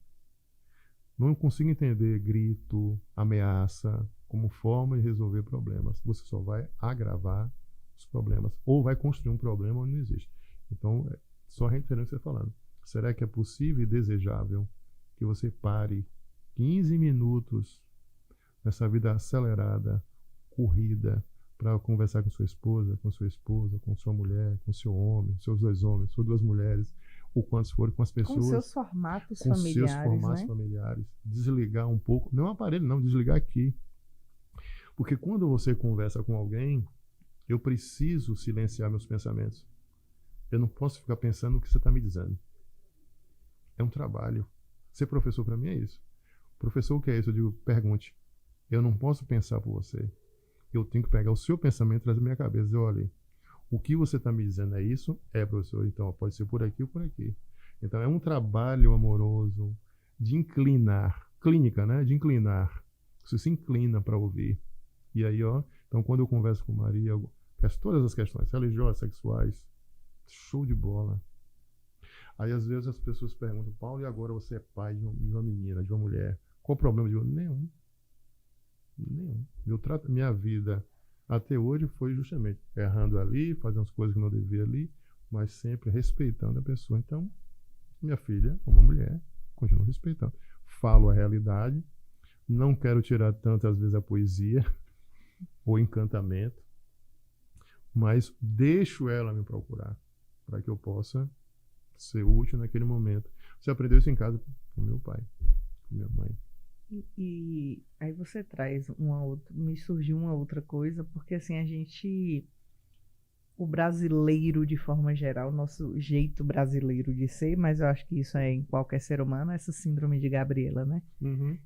Não consigo entender grito, ameaça como forma de resolver problemas. Você só vai agravar os problemas ou vai construir um problema onde não existe. Então, só reiterando o que você está falando. Será que é possível e desejável que você pare 15 minutos nessa vida acelerada, corrida, para conversar com sua esposa, com sua mulher, com seu homem, seus dois homens, suas duas mulheres, ou quantos forem, com as pessoas, com seus formatos com familiares, seus formatos, né, familiares, desligar um pouco, não é um aparelho não, desligar aqui, porque quando você conversa com alguém, eu preciso silenciar meus pensamentos, eu não posso ficar pensando no que você está me dizendo, é um trabalho, ser professor para mim é isso, professor o que é isso? Eu digo, pergunte, eu não posso pensar por você, eu tenho que pegar o seu pensamento e trazer na minha cabeça e dizer, olha, o que você está me dizendo é isso? É, professor, então pode ser por aqui ou por aqui. Então é um trabalho amoroso de inclinar, clínica, né? De inclinar. Você se inclina para ouvir. E aí, ó, então quando eu converso com Maria, eu peço todas as questões religiosas, sexuais, show de bola. Aí às vezes as pessoas perguntam, Paulo, e agora você é pai de uma menina, de uma mulher? Qual o problema? Eu digo, nenhum. Minha vida até hoje foi justamente errando ali, fazendo as coisas que não devia ali, mas sempre respeitando a pessoa. Então, minha filha, uma mulher, continuo respeitando. Falo a realidade, não quero tirar tanto às vezes a poesia ou encantamento, mas deixo ela me procurar para que eu possa ser útil naquele momento. Você aprendeu isso em casa com meu pai, com minha mãe. E aí você traz me surgiu uma outra coisa, porque assim, o brasileiro de forma geral, nosso jeito brasileiro de ser, mas eu acho que isso é em qualquer ser humano, essa síndrome de Gabriela, né? Uhum.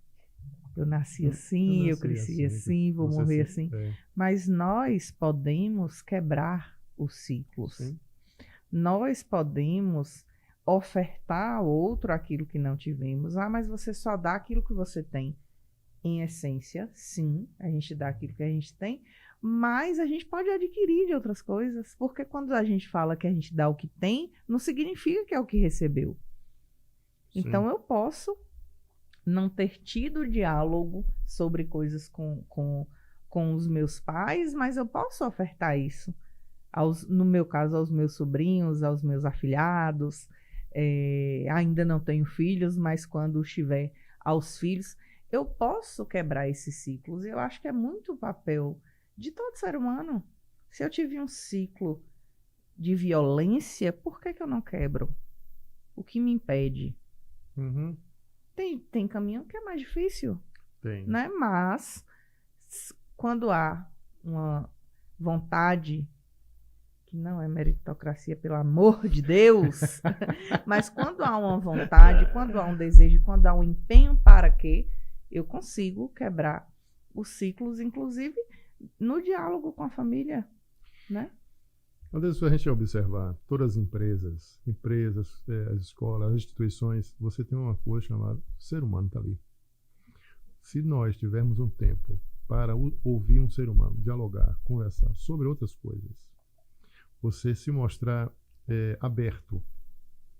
Eu nasci assim, eu cresci assim, vou morrer assim. Mas nós podemos quebrar os ciclos. Sim. Nós podemos ofertar ao outro aquilo que não tivemos. Ah, mas você só dá aquilo que você tem. Em essência, sim, a gente dá aquilo que a gente tem, mas a gente pode adquirir de outras coisas, porque quando a gente fala que a gente dá o que tem, não significa que é o que recebeu. Sim. Então eu posso não ter tido diálogo sobre coisas com os meus pais, mas eu posso ofertar isso, no meu caso, aos meus sobrinhos, aos meus afilhados. Ainda não tenho filhos, mas quando estiver aos filhos, eu posso quebrar esses ciclos. Eu acho que é muito o papel de todo ser humano. Se eu tive um ciclo de violência, por que eu não quebro? O que me impede? Uhum. Tem caminho que é mais difícil. Tem. Né? Mas, quando há uma vontade, que não é meritocracia, pelo amor de Deus, mas quando há uma vontade, quando há um desejo, quando há um empenho para que eu consigo quebrar os ciclos, inclusive no diálogo com a família, né? Às vezes, se a gente observar todas as empresas, as escolas, as instituições, você tem uma coisa chamada ser humano está ali. Se nós tivermos um tempo para ouvir um ser humano, dialogar, conversar sobre outras coisas, você se mostrar aberto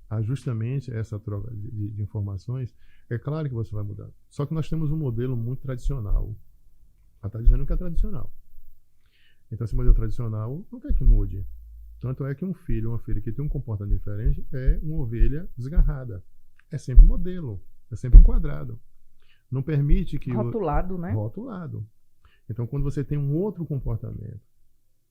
a justamente essa troca de informações, é claro que você vai mudar. Só que nós temos um modelo muito tradicional. Ela está dizendo que é tradicional. Então, esse modelo tradicional não quer que mude. Tanto é que um filho ou uma filha que tem um comportamento diferente é uma ovelha desgarrada. É sempre modelo, é sempre enquadrado. Não permite que... Rotulado, né? Rotulado. Então, quando você tem um outro comportamento,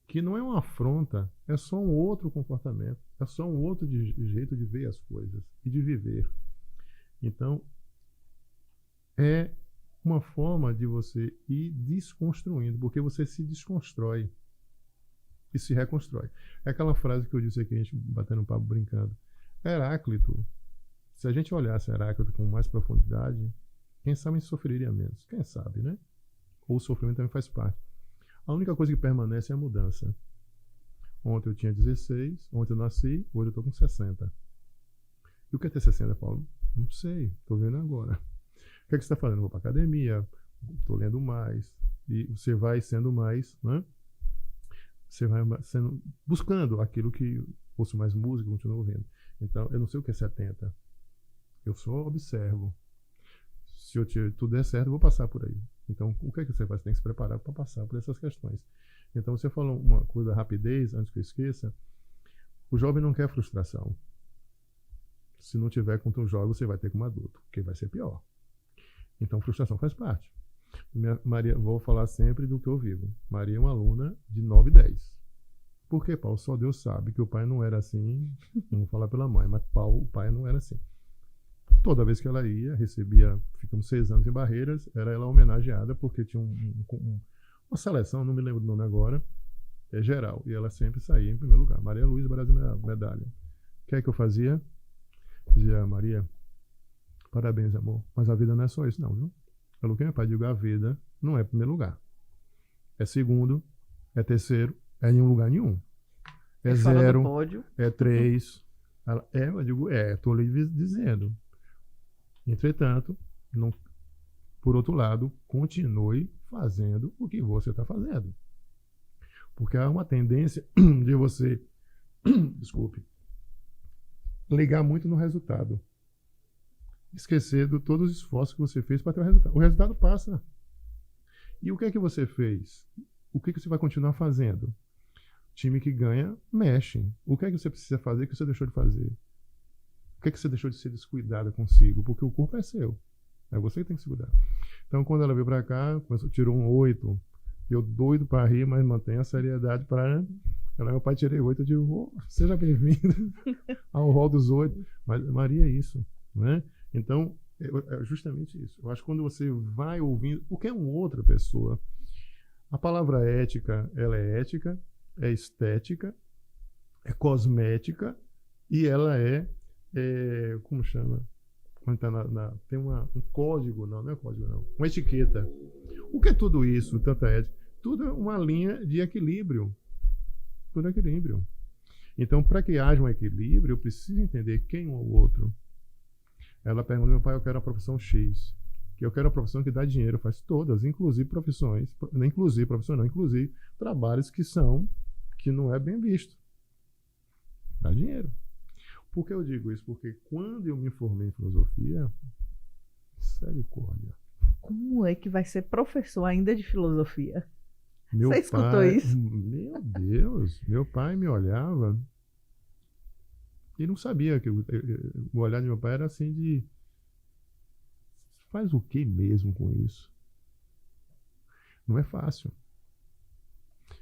que não é uma afronta, é só um outro comportamento, é só um outro jeito de ver as coisas e de viver. Então, é uma forma de você ir desconstruindo, porque você se desconstrói e se reconstrói. É aquela frase que eu disse aqui, a gente batendo um papo brincando. Heráclito, se a gente olhasse Heráclito com mais profundidade, quem sabe a gente sofreria menos. Quem sabe, né? Ou o sofrimento também faz parte. A única coisa que permanece é a mudança. Ontem eu tinha 16, ontem eu nasci, hoje eu estou com 60. E o que é ter 60, Paulo? Não sei, estou vendo agora. O que é que você está fazendo? Vou para academia, estou lendo mais. E você vai sendo mais, né? Você vai buscando aquilo que ouço mais música, continuo ouvindo. Então, eu não sei o que é 70. Eu só observo. Se tudo der certo, eu vou passar por aí. Então, o que é que você faz? Você tem que se preparar para passar por essas questões. Então, você falou uma coisa, rapidez, antes que eu esqueça. O jovem não quer frustração. Se não tiver com um jovem, você vai ter como adulto, porque vai ser pior. Então, frustração faz parte. Maria, vou falar sempre do que eu vivo. Maria é uma aluna de 9 e 10. Por que, Paulo? Só Deus sabe que o pai não era assim. Não vou falar pela mãe, mas o pai não era assim. Toda vez que ela ia, ficamos 6 anos em Barreiras, era ela homenageada, porque tinha uma seleção, não me lembro do nome agora, geral. E ela sempre saía em primeiro lugar. Maria Luísa, Brasil, medalha. O que é que eu fazia? Dizia, Maria, parabéns, amor. Mas a vida não é só isso, não, viu? Pelo que meu pai digo, a vida não é primeiro lugar. É segundo, é terceiro, é em um lugar nenhum. É 0, é 3. Eu digo, estou lhe dizendo. Entretanto, por outro lado, continue fazendo o que você está fazendo. Porque há uma tendência de você, desculpe, ligar muito no resultado. Esquecer de todos os esforços que você fez para ter o resultado. O resultado passa. E o que é que você fez? O que é que você vai continuar fazendo? Time que ganha, mexe. O que é que você precisa fazer que você deixou de fazer? O que é que você deixou de ser descuidada consigo? Porque o corpo é seu. É você que tem que se cuidar. Então, quando ela veio para cá, tirou um 8. Eu doido para rir, mas mantém a seriedade para... Meu pai, tirei 8. Eu digo, seja bem-vindo ao rol dos 8. Mas, Maria, é isso, né? Então, é justamente isso. Eu acho que quando você vai ouvindo... Porque é uma outra pessoa. A palavra ética, ela é ética, é estética, é cosmética e ela como chama? Tem um código, não é código não, uma etiqueta. O que é tudo isso, tanta ética? Tudo é uma linha de equilíbrio. Tudo é equilíbrio. Então, para que haja um equilíbrio, eu preciso entender quem é o outro. Ela pergunta, meu pai, eu quero a profissão X. Que eu quero a profissão que dá dinheiro, faz todas, inclusive inclusive trabalhos que não é bem visto. Dá dinheiro. Por que eu digo isso? Porque quando eu me formei em filosofia, misericórdia. Como é que vai ser professor ainda de filosofia? Você escutou isso? Meu Deus, meu pai me olhava e não sabia que o olhar de meu pai era assim de... Faz o que mesmo com isso? Não é fácil.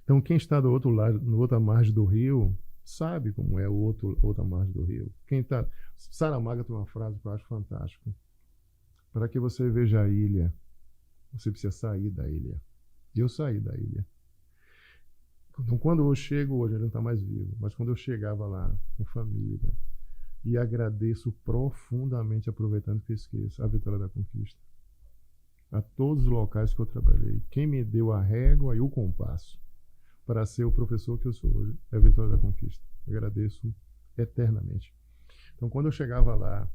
Então, quem está do outro lado, no outra margem do rio, sabe como é outra margem do rio. Quem está... Saramago tem uma frase que eu acho fantástica. Para que você veja a ilha, você precisa sair da ilha. E eu saí da ilha. Então, quando eu chego hoje, ele não está mais vivo, mas quando eu chegava lá com família, e agradeço profundamente, aproveitando que eu esqueço, a Vitória da Conquista. A todos os locais que eu trabalhei. Quem me deu a régua e o compasso para ser o professor que eu sou hoje é a Vitória da Conquista. Agradeço eternamente. Então, quando eu chegava lá,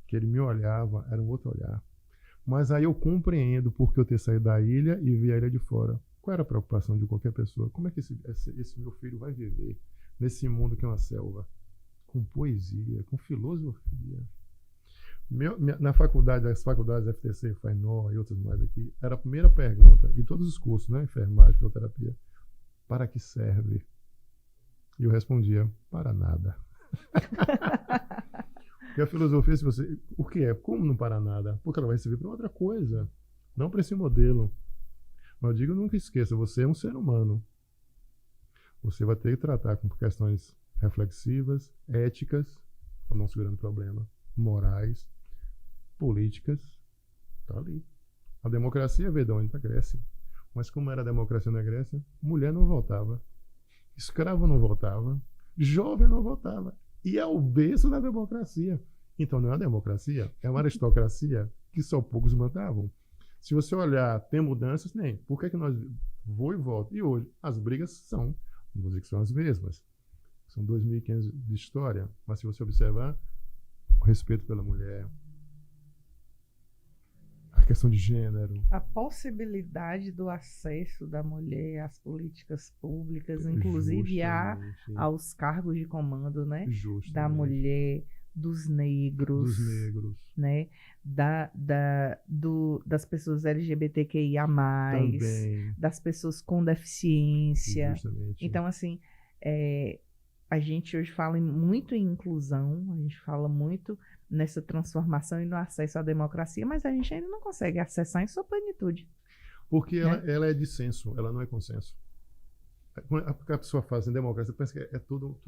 que ele me olhava, era um outro olhar. Mas aí eu compreendo por que eu ter saído da ilha e vi a ilha de fora. Qual era a preocupação de qualquer pessoa? Como é que esse meu filho vai viver nesse mundo que é uma selva? Com poesia, com filosofia. Na faculdade, as faculdades FTC, FAINOR e outras mais aqui, era a primeira pergunta, e todos os cursos, né, enfermagem, fisioterapia, para que serve? E eu respondia, para nada. Porque a filosofia, o que é? Como não para nada? Porque ela vai servir para outra coisa, não para esse modelo. Mas eu digo, nunca esqueça, você é um ser humano. Você vai ter que tratar com questões reflexivas, éticas, é o nosso grande problema, morais, políticas, está ali. A democracia veio de onde? Da Grécia. Mas como era a democracia na Grécia? Mulher não votava, escravo não votava, jovem não votava. E é o berço da democracia. Então não é uma democracia, é uma aristocracia que só poucos mandavam. Se você olhar, tem mudanças? Nem. Por que nós vou e volto? E hoje as brigas são, não vou dizer que são as mesmas, São 2.500 de história, mas se você observar, o respeito pela mulher, a questão de gênero. A possibilidade do acesso da mulher às políticas públicas, inclusive aos cargos de comando, né? Justamente. Da mulher, dos negros, né? Das pessoas LGBTQIA+, também, das pessoas com deficiência. justamente. Então, assim, a gente hoje fala muito em inclusão, a gente fala muito nessa transformação e no acesso à democracia, mas a gente ainda não consegue acessar em sua plenitude. Porque ela é dissenso, ela não é consenso. Quando a pessoa faz em democracia, pensa que é todo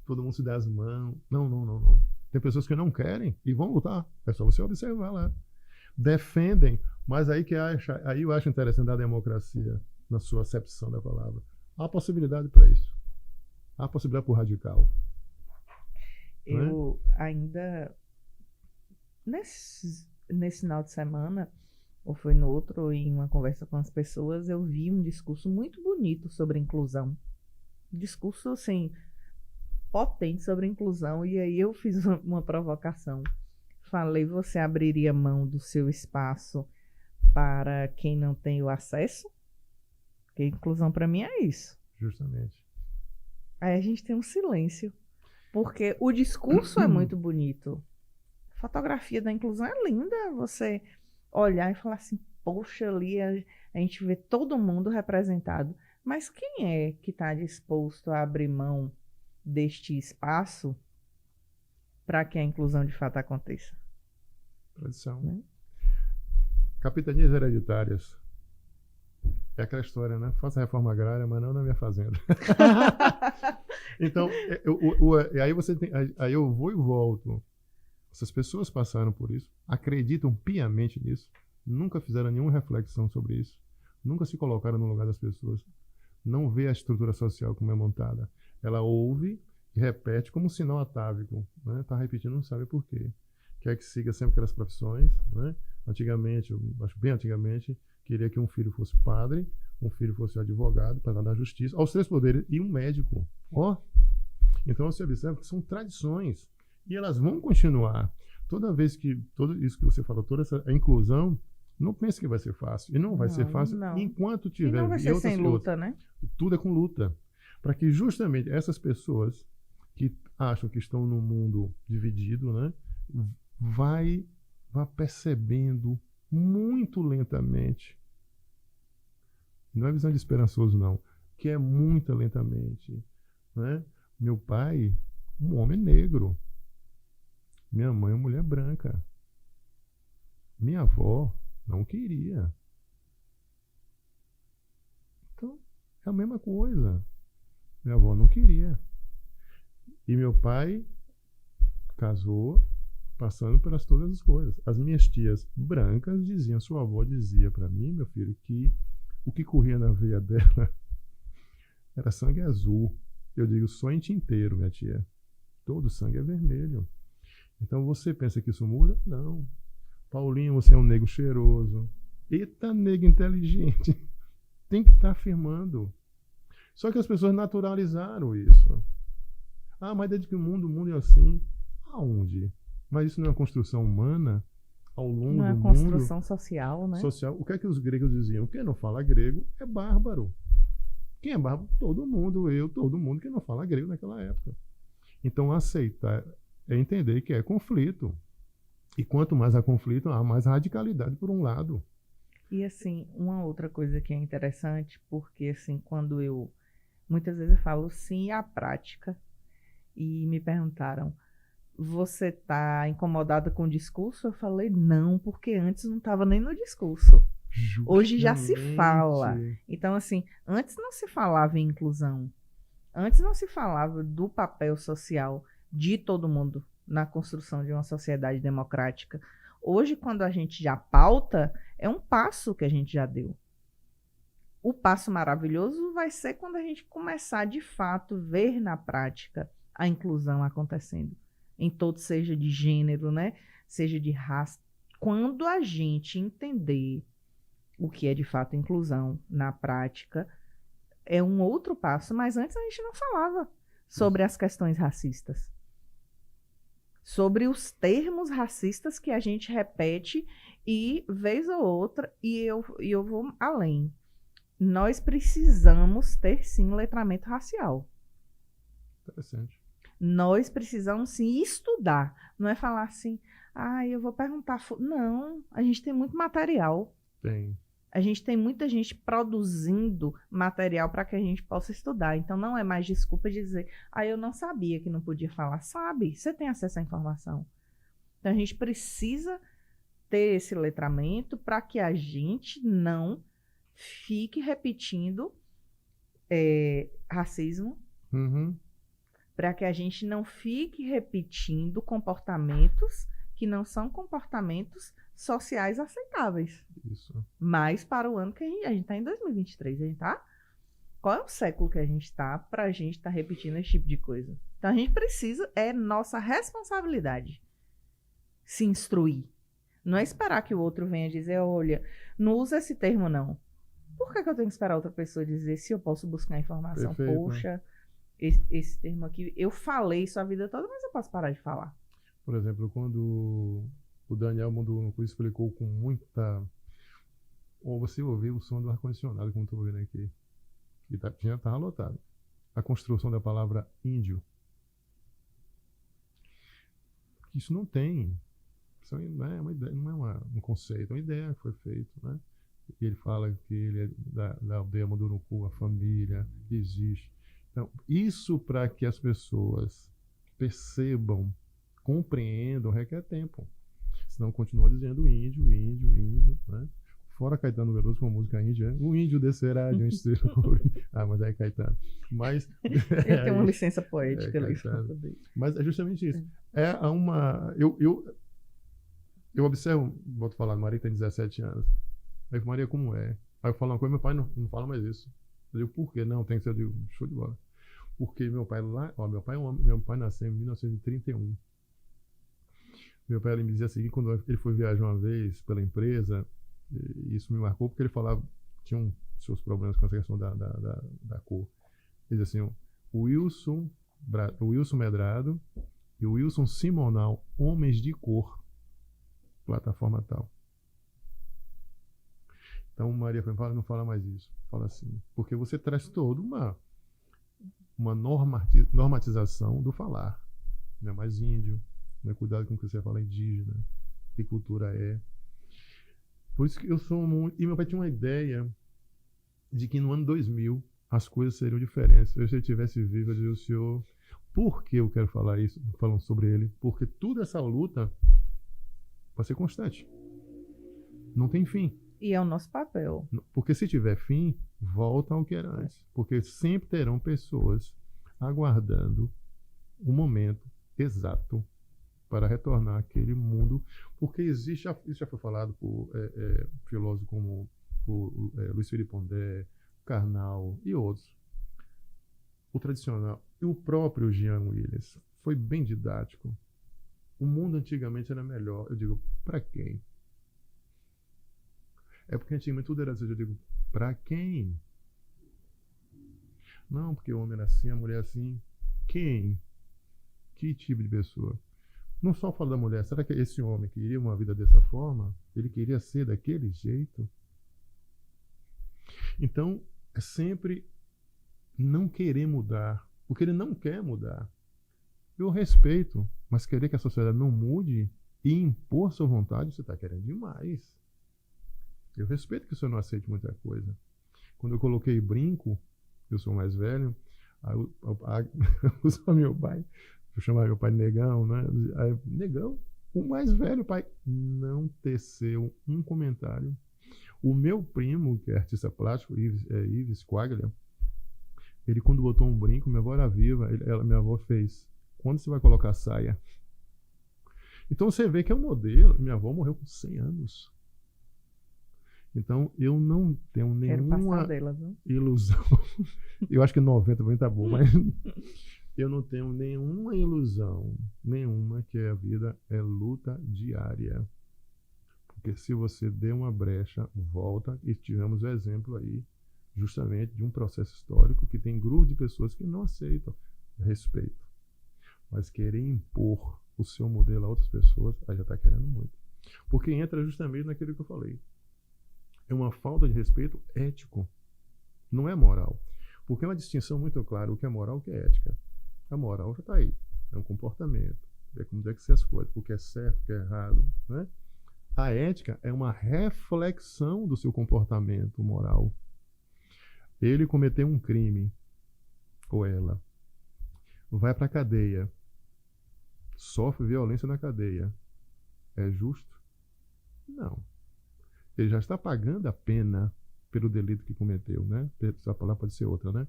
mundo se dá as mãos. Não. Tem pessoas que não querem e vão lutar. É só você observar lá. Defendem, mas aí eu acho interessante da democracia, na sua acepção da palavra. Há possibilidade para isso. Há possibilidade para o radical. Eu ainda, nesse final de semana, ou foi no outro, em uma conversa com as pessoas, eu vi um discurso muito bonito sobre inclusão. Um discurso, assim, potente sobre inclusão. E aí eu fiz uma provocação. Falei, você abriria mão do seu espaço para quem não tem o acesso? Porque inclusão para mim é isso. Justamente. Aí a gente tem um silêncio. Porque o discurso é muito bonito. A fotografia da inclusão é linda. Você olhar e falar assim, poxa, ali a gente vê todo mundo representado. Mas quem é que está disposto a abrir mão deste espaço para que a inclusão de fato aconteça? Tradição. Né? Capitanias hereditárias. É aquela história, né? Faça a reforma agrária, mas não na minha fazenda. Então, aí eu vou e volto. Essas pessoas passaram por isso, acreditam piamente nisso, nunca fizeram nenhuma reflexão sobre isso, nunca se colocaram no lugar das pessoas, não vê a estrutura social como é montada. Ela ouve e repete como um sinal atávico, né? Tá repetindo, não sabe por quê. Quer que siga sempre aquelas profissões, né? Antigamente, eu acho bem antigamente, queria que um filho fosse padre, um filho fosse advogado para dar na justiça, aos 3 poderes, e um médico. Então você observa que são tradições e elas vão continuar. Toda vez que, tudo isso que você falou, toda essa inclusão, não pense que vai ser fácil. E não vai ser fácil enquanto tiver. E não vai ser sem luta, né? Tudo é com luta. Para que justamente essas pessoas que acham que estão num mundo dividido, né, vá percebendo muito lentamente. Não é visão de esperançoso, não. Que é muito lentamente. Né? Meu pai, um homem negro. Minha mãe, uma mulher branca. Minha avó não queria. Então, é a mesma coisa. Minha avó não queria. E meu pai casou passando pelas todas as coisas. As minhas tias brancas diziam, sua avó dizia para mim, meu filho, que o que corria na veia dela era sangue azul. Eu digo, só em tinteiro, minha tia. Todo sangue é vermelho. Então você pensa que isso muda? Não. Paulinho, você é um negro cheiroso. Eita, negro inteligente. Tem que estar afirmando. Só que as pessoas naturalizaram isso. Ah, mas desde que o mundo é assim. Aonde? Mas isso não é uma construção humana? Ao longo do mundo? Não é construção social, né? Social. O que é que os gregos diziam? Quem não fala grego é bárbaro. Quem é bárbaro? Todo mundo, todo mundo que não fala grego naquela época. Então, aceitar é entender que é conflito. E quanto mais há conflito, há mais radicalidade por um lado. E, assim, uma outra coisa que é interessante, porque, assim, quando eu... Muitas vezes eu falo sim à prática. E me perguntaram, você está incomodada com o discurso? Eu falei, não, porque antes não estava nem no discurso. Justamente. Hoje já se fala. Então, assim, antes não se falava em inclusão. Antes não se falava do papel social de todo mundo na construção de uma sociedade democrática. Hoje, quando a gente já pauta, é um passo que a gente já deu. O passo maravilhoso vai ser quando a gente começar, de fato, ver na prática a inclusão acontecendo. Em todo, seja de gênero, né? Seja de raça. Quando a gente entender o que é de fato inclusão na prática, é um outro passo, mas antes a gente não falava sobre as questões racistas. Sobre os termos racistas que a gente repete e, vez ou outra, e eu vou além. Nós precisamos ter, sim, letramento racial. Interessante. Nós precisamos, sim, estudar. Não é falar assim, eu vou perguntar. Não, a gente tem muito material. Tem. A gente tem muita gente produzindo material para que a gente possa estudar. Então, não é mais desculpa de dizer, eu não sabia que não podia falar. Sabe, você tem acesso à informação. Então, a gente precisa ter esse letramento para que a gente não fique repetindo racismo, para que a gente não fique repetindo comportamentos que não são comportamentos sociais aceitáveis. Isso. Mas para o ano que a gente está em 2023, a gente tá? Qual é o século que a gente está para a gente estar repetindo esse tipo de coisa? Então a gente precisa, é nossa responsabilidade se instruir. Não é esperar que o outro venha dizer, olha, não usa esse termo não. Por que eu tenho que esperar outra pessoa dizer se eu posso buscar informação? Perfeito. Poxa, esse termo aqui, eu falei isso a vida toda, mas eu posso parar de falar. Por exemplo, quando o Daniel Munduruku explicou com muita... Ou você ouviu o som do ar-condicionado, como estou ouvindo aqui. E já estava lotado. A construção da palavra índio. Isso não tem. Isso não é uma ideia, não é um conceito, é uma ideia que foi feita, né? E ele fala que ele é da aldeia Munduruku, a família que existe. Então, isso para que as pessoas percebam, compreendam, requer tempo. Senão continua dizendo índio, né? Fora Caetano Veloso com a música índia, o índio descerá de um estrelo. Mas aí é Caetano. Mas ele tem uma licença poética ali. Mas é justamente isso. Eu observo, volto a falar, Maria tem 17 anos. Aí Maria, como é? Aí eu falo uma coisa, meu pai não fala mais isso. Eu digo, por quê? Não, tem que ser, eu digo, show de bola. Porque meu pai meu pai nasceu em 1931. Meu pai, ele me dizia assim, quando ele foi viajar uma vez pela empresa, e isso me marcou porque ele falava, tinha seus problemas com essa questão da cor. Ele dizia assim, o Wilson Medrado e o Wilson Simonal, homens de cor, plataforma tal. Então Maria fala, não fala mais isso, fala assim, porque você traz toda uma normatização do falar. Não é mais índio, não é cuidado com o que você fala indígena, que cultura é. Por isso que eu sou muito... E meu pai tinha uma ideia de que no ano 2000 as coisas seriam diferentes. Se ele estivesse vivo, eu dizia, o senhor... Por que eu quero falar isso, falando sobre ele? Porque toda essa luta vai ser constante. Não tem fim. E é o nosso papel. Porque se tiver fim, volta ao que era antes. Porque sempre terão pessoas aguardando o momento exato para retornar àquele mundo. Porque existe, isso já foi falado por filósofos como Luiz Felipe Pondé, Karnal e outros. O tradicional e o próprio Jean Willis foi bem didático. O mundo antigamente era melhor. Eu digo, para quem? É porque antigamente tudo era assim. Eu digo, para quem? Não, porque o homem era assim, a mulher assim. Quem? Que tipo de pessoa? Não só falo da mulher. Será que esse homem queria uma vida dessa forma? Ele queria ser daquele jeito? Então, é sempre não querer mudar. Porque ele não quer mudar. Eu respeito, mas querer que a sociedade não mude e impor sua vontade, você está querendo demais. Eu respeito que o senhor não aceite muita coisa. Quando eu coloquei brinco, eu sou mais velho, aí eu meu pai, eu chamava meu pai de Negão, né? Aí, Negão, o mais velho pai, não teceu um comentário. O meu primo, que é artista plástico, Ives Quaglia, ele quando botou um brinco, minha avó era viva, minha avó fez, quando você vai colocar saia? Então você vê que é um modelo. Minha avó morreu com 100 anos. Então eu não tenho nenhuma ilusão. Eu acho que 90 também tá bom, mas eu não tenho nenhuma ilusão, nenhuma, que a vida é luta diária. Porque se você der uma brecha, volta, e tivemos o exemplo aí justamente de um processo histórico que tem grupos de pessoas que não aceitam respeito, mas querem impor o seu modelo a outras pessoas, aí já está querendo muito. Porque entra justamente naquilo que eu falei. É uma falta de respeito ético, não é moral. Porque é uma distinção muito clara, o que é moral e o que é ética. A moral já está aí, é um comportamento, é como deve ser as coisas, o que é certo, o que é errado, né? A ética é uma reflexão do seu comportamento moral. Ele cometeu um crime, ou ela, vai para a cadeia, sofre violência na cadeia. É justo? Não. Ele já está pagando a pena pelo delito que cometeu, né? Essa palavra pode ser outra, né?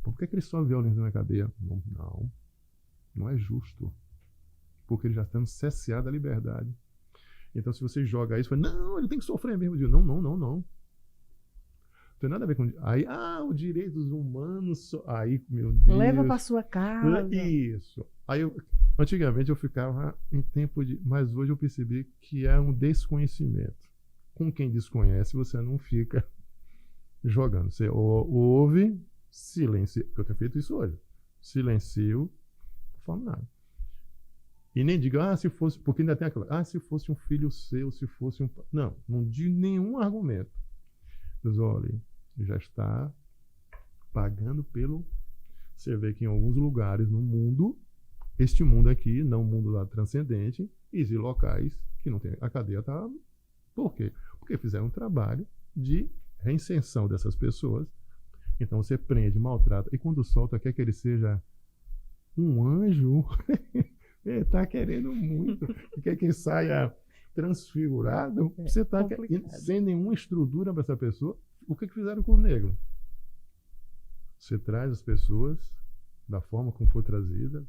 Por que ele sofre violência na cadeia? Não é justo. Porque ele já está cesseado da liberdade. Então, se você joga isso, não, ele tem que sofrer mesmo. Eu digo, não. Não tem nada a ver com... Aí, os direitos humanos... Aí, meu Deus... Leva para sua casa. Isso. Aí, antigamente, eu ficava em tempo de... Mas hoje eu percebi que é um desconhecimento. Com quem desconhece, você não fica jogando. Você ouve, silencia. Eu tenho feito isso hoje. Silencio, não falo nada. E nem diga, se fosse... Porque ainda tem aquela... se fosse um filho seu, se fosse um... Não digo nenhum argumento. Mas, olha, já está pagando pelo... Você vê que em alguns lugares no mundo, este mundo aqui, não o mundo lá transcendente, existem locais que não tem... A cadeia está... Por quê? Porque fizeram um trabalho de reinserção dessas pessoas. Então você prende, maltrata. E quando solta, quer que ele seja um anjo... Ele está querendo muito. Quer que saia transfigurado. Você está sem nenhuma estrutura para essa pessoa. O que fizeram com o negro? Você traz as pessoas da forma como foi trazida,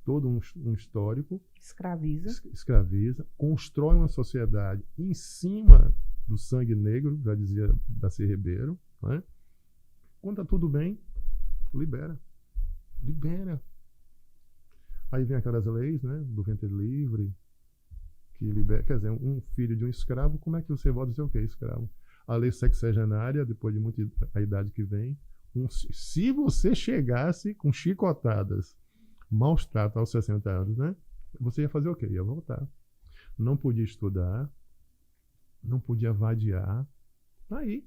todo um histórico. Escraviza. Constrói uma sociedade em cima do sangue negro, já dizia Darcy Ribeiro. Né? Quando está tudo bem, libera. Aí vem aquelas leis, né, do ventre livre, que libera, quer dizer, um filho de um escravo, como é que você volta a dizer o quê? Escravo. A lei sexagenária, depois de muita a idade que vem, se você chegasse com chicotadas, maus tratos aos 60 anos, né, você ia fazer o quê? Ia voltar. Não podia estudar, não podia vadiar. Aí,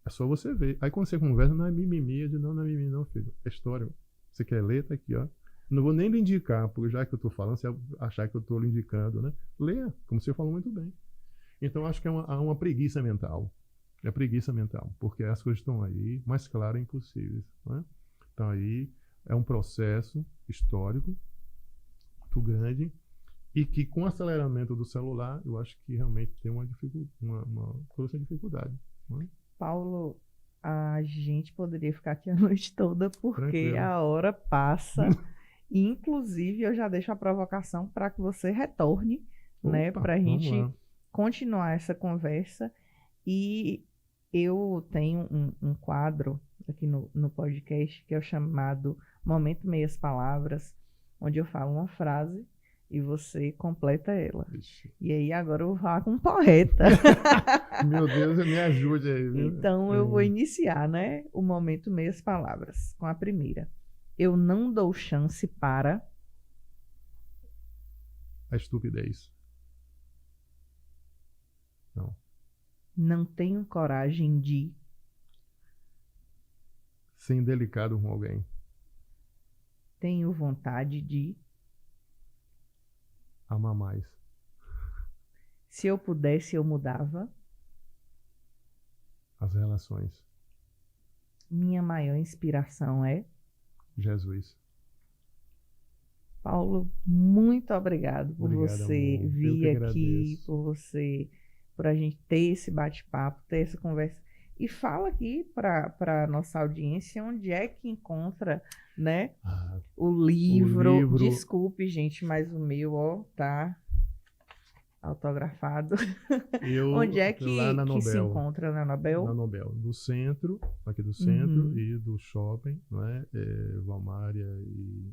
é só você ver. Aí quando você conversa, não é mimimi, eu digo, não é mimimi não, filho. É história. Você quer ler, tá aqui, ó. Não vou nem lhe indicar, porque já que eu estou falando, você achar que eu estou lhe indicando, né? Leia, como você falou muito bem. Então, acho que há uma preguiça mental. É preguiça mental, porque as coisas estão aí, mais claras e impossíveis. Né? Então, aí é um processo histórico muito grande e que, com o aceleramento do celular, eu acho que realmente tem uma dificuldade. Né? Paulo, a gente poderia ficar aqui a noite toda, porque Tranquilo. A hora passa... Inclusive, eu já deixo a provocação para que você retorne, né, para a gente continuar essa conversa. E eu tenho um quadro aqui no podcast que é o chamado Momento Meias Palavras, onde eu falo uma frase e você completa ela. Ixi. E aí agora eu vou falar com um poeta. Meu Deus, me ajude aí. Viu? Então eu vou iniciar, né, o Momento Meias Palavras com a primeira. Eu não dou chance para... A estupidez. Não. Não tenho coragem de... Ser indelicado com alguém. Tenho vontade de... Amar mais. Se eu pudesse, eu mudava. As relações. Minha maior inspiração é... Jesus. Paulo, muito obrigado por você amor. vir aqui, por a gente ter esse bate-papo, ter essa conversa. E fala aqui para nossa audiência onde é que encontra, né, o livro. Desculpe, gente, mas o meu, tá autografado. Onde é que se encontra na Nobel? Na Nobel, no centro, aqui do centro e do shopping, não é? Valmária e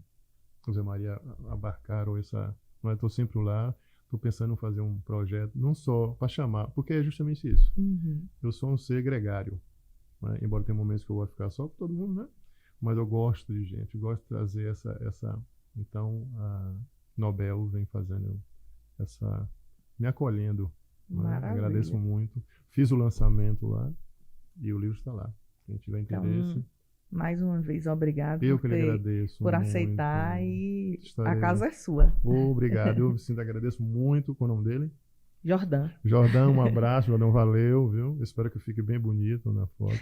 José Maria abarcaram essa... Não é? Estou sempre lá, estou pensando em fazer um projeto, não só para chamar, porque é justamente isso. Eu sou um ser gregário. né? Embora tenha momentos que eu vou ficar só com todo mundo, né? Mas eu gosto de gente, eu gosto de trazer essa... Então, a Nobel vem fazendo essa... me acolhendo, né? Maravilha. Agradeço muito. Fiz o lançamento lá e o livro está lá. Quem tiver interesse... Então, mais uma vez, obrigado Eu que lhe agradeço por muito. aceitar e Estarei... a casa é sua. Obrigado, eu sim, agradeço muito. Qual é o nome dele? Jordão. Jordão, um abraço, Jordão, valeu, viu? Espero que fique bem bonito na foto.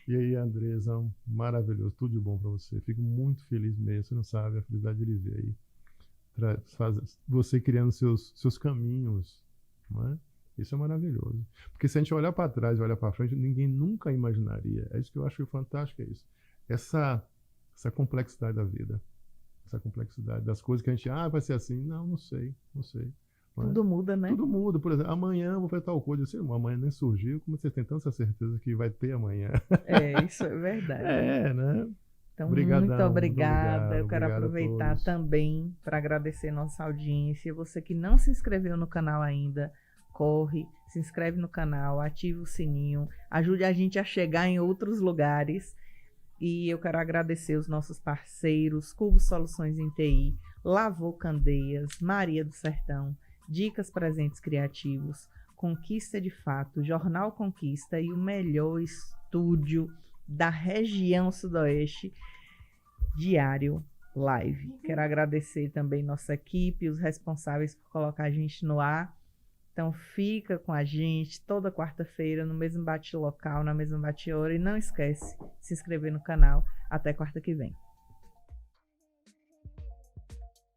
E aí, Andresa, maravilhoso, tudo de bom para você. Fico muito feliz mesmo, você não sabe a felicidade de lhe ver aí. Você criando seus caminhos, não é? Isso é maravilhoso. Porque se a gente olhar para trás e olhar para frente, ninguém nunca imaginaria. É isso que eu acho fantástico, é isso. Essa complexidade da vida. Essa complexidade das coisas que a gente, vai ser assim. Não sei. Tudo muda, né? Tudo muda. Por exemplo, amanhã eu vou fazer tal coisa. Eu sei, amanhã nem surgiu. Como você tem tanta certeza que vai ter amanhã? Isso é verdade. Né? Então, Obrigadão, muito obrigada. Eu quero obrigado aproveitar também para agradecer nossa audiência. Você que não se inscreveu no canal ainda, corre, se inscreve no canal, ativa o sininho, ajude a gente a chegar em outros lugares. E eu quero agradecer os nossos parceiros, Cubo Soluções em TI, Lavô Candeias, Maria do Sertão, Dicas Presentes Criativos, Conquista de Fato, Jornal Conquista e o melhor estúdio da região sudoeste, Diário Live. Quero agradecer também nossa equipe, os responsáveis por colocar a gente no ar. Então fica com a gente toda quarta-feira no mesmo bate-local, na mesma bate-hora. E não esquece de se inscrever no canal. Até quarta que vem.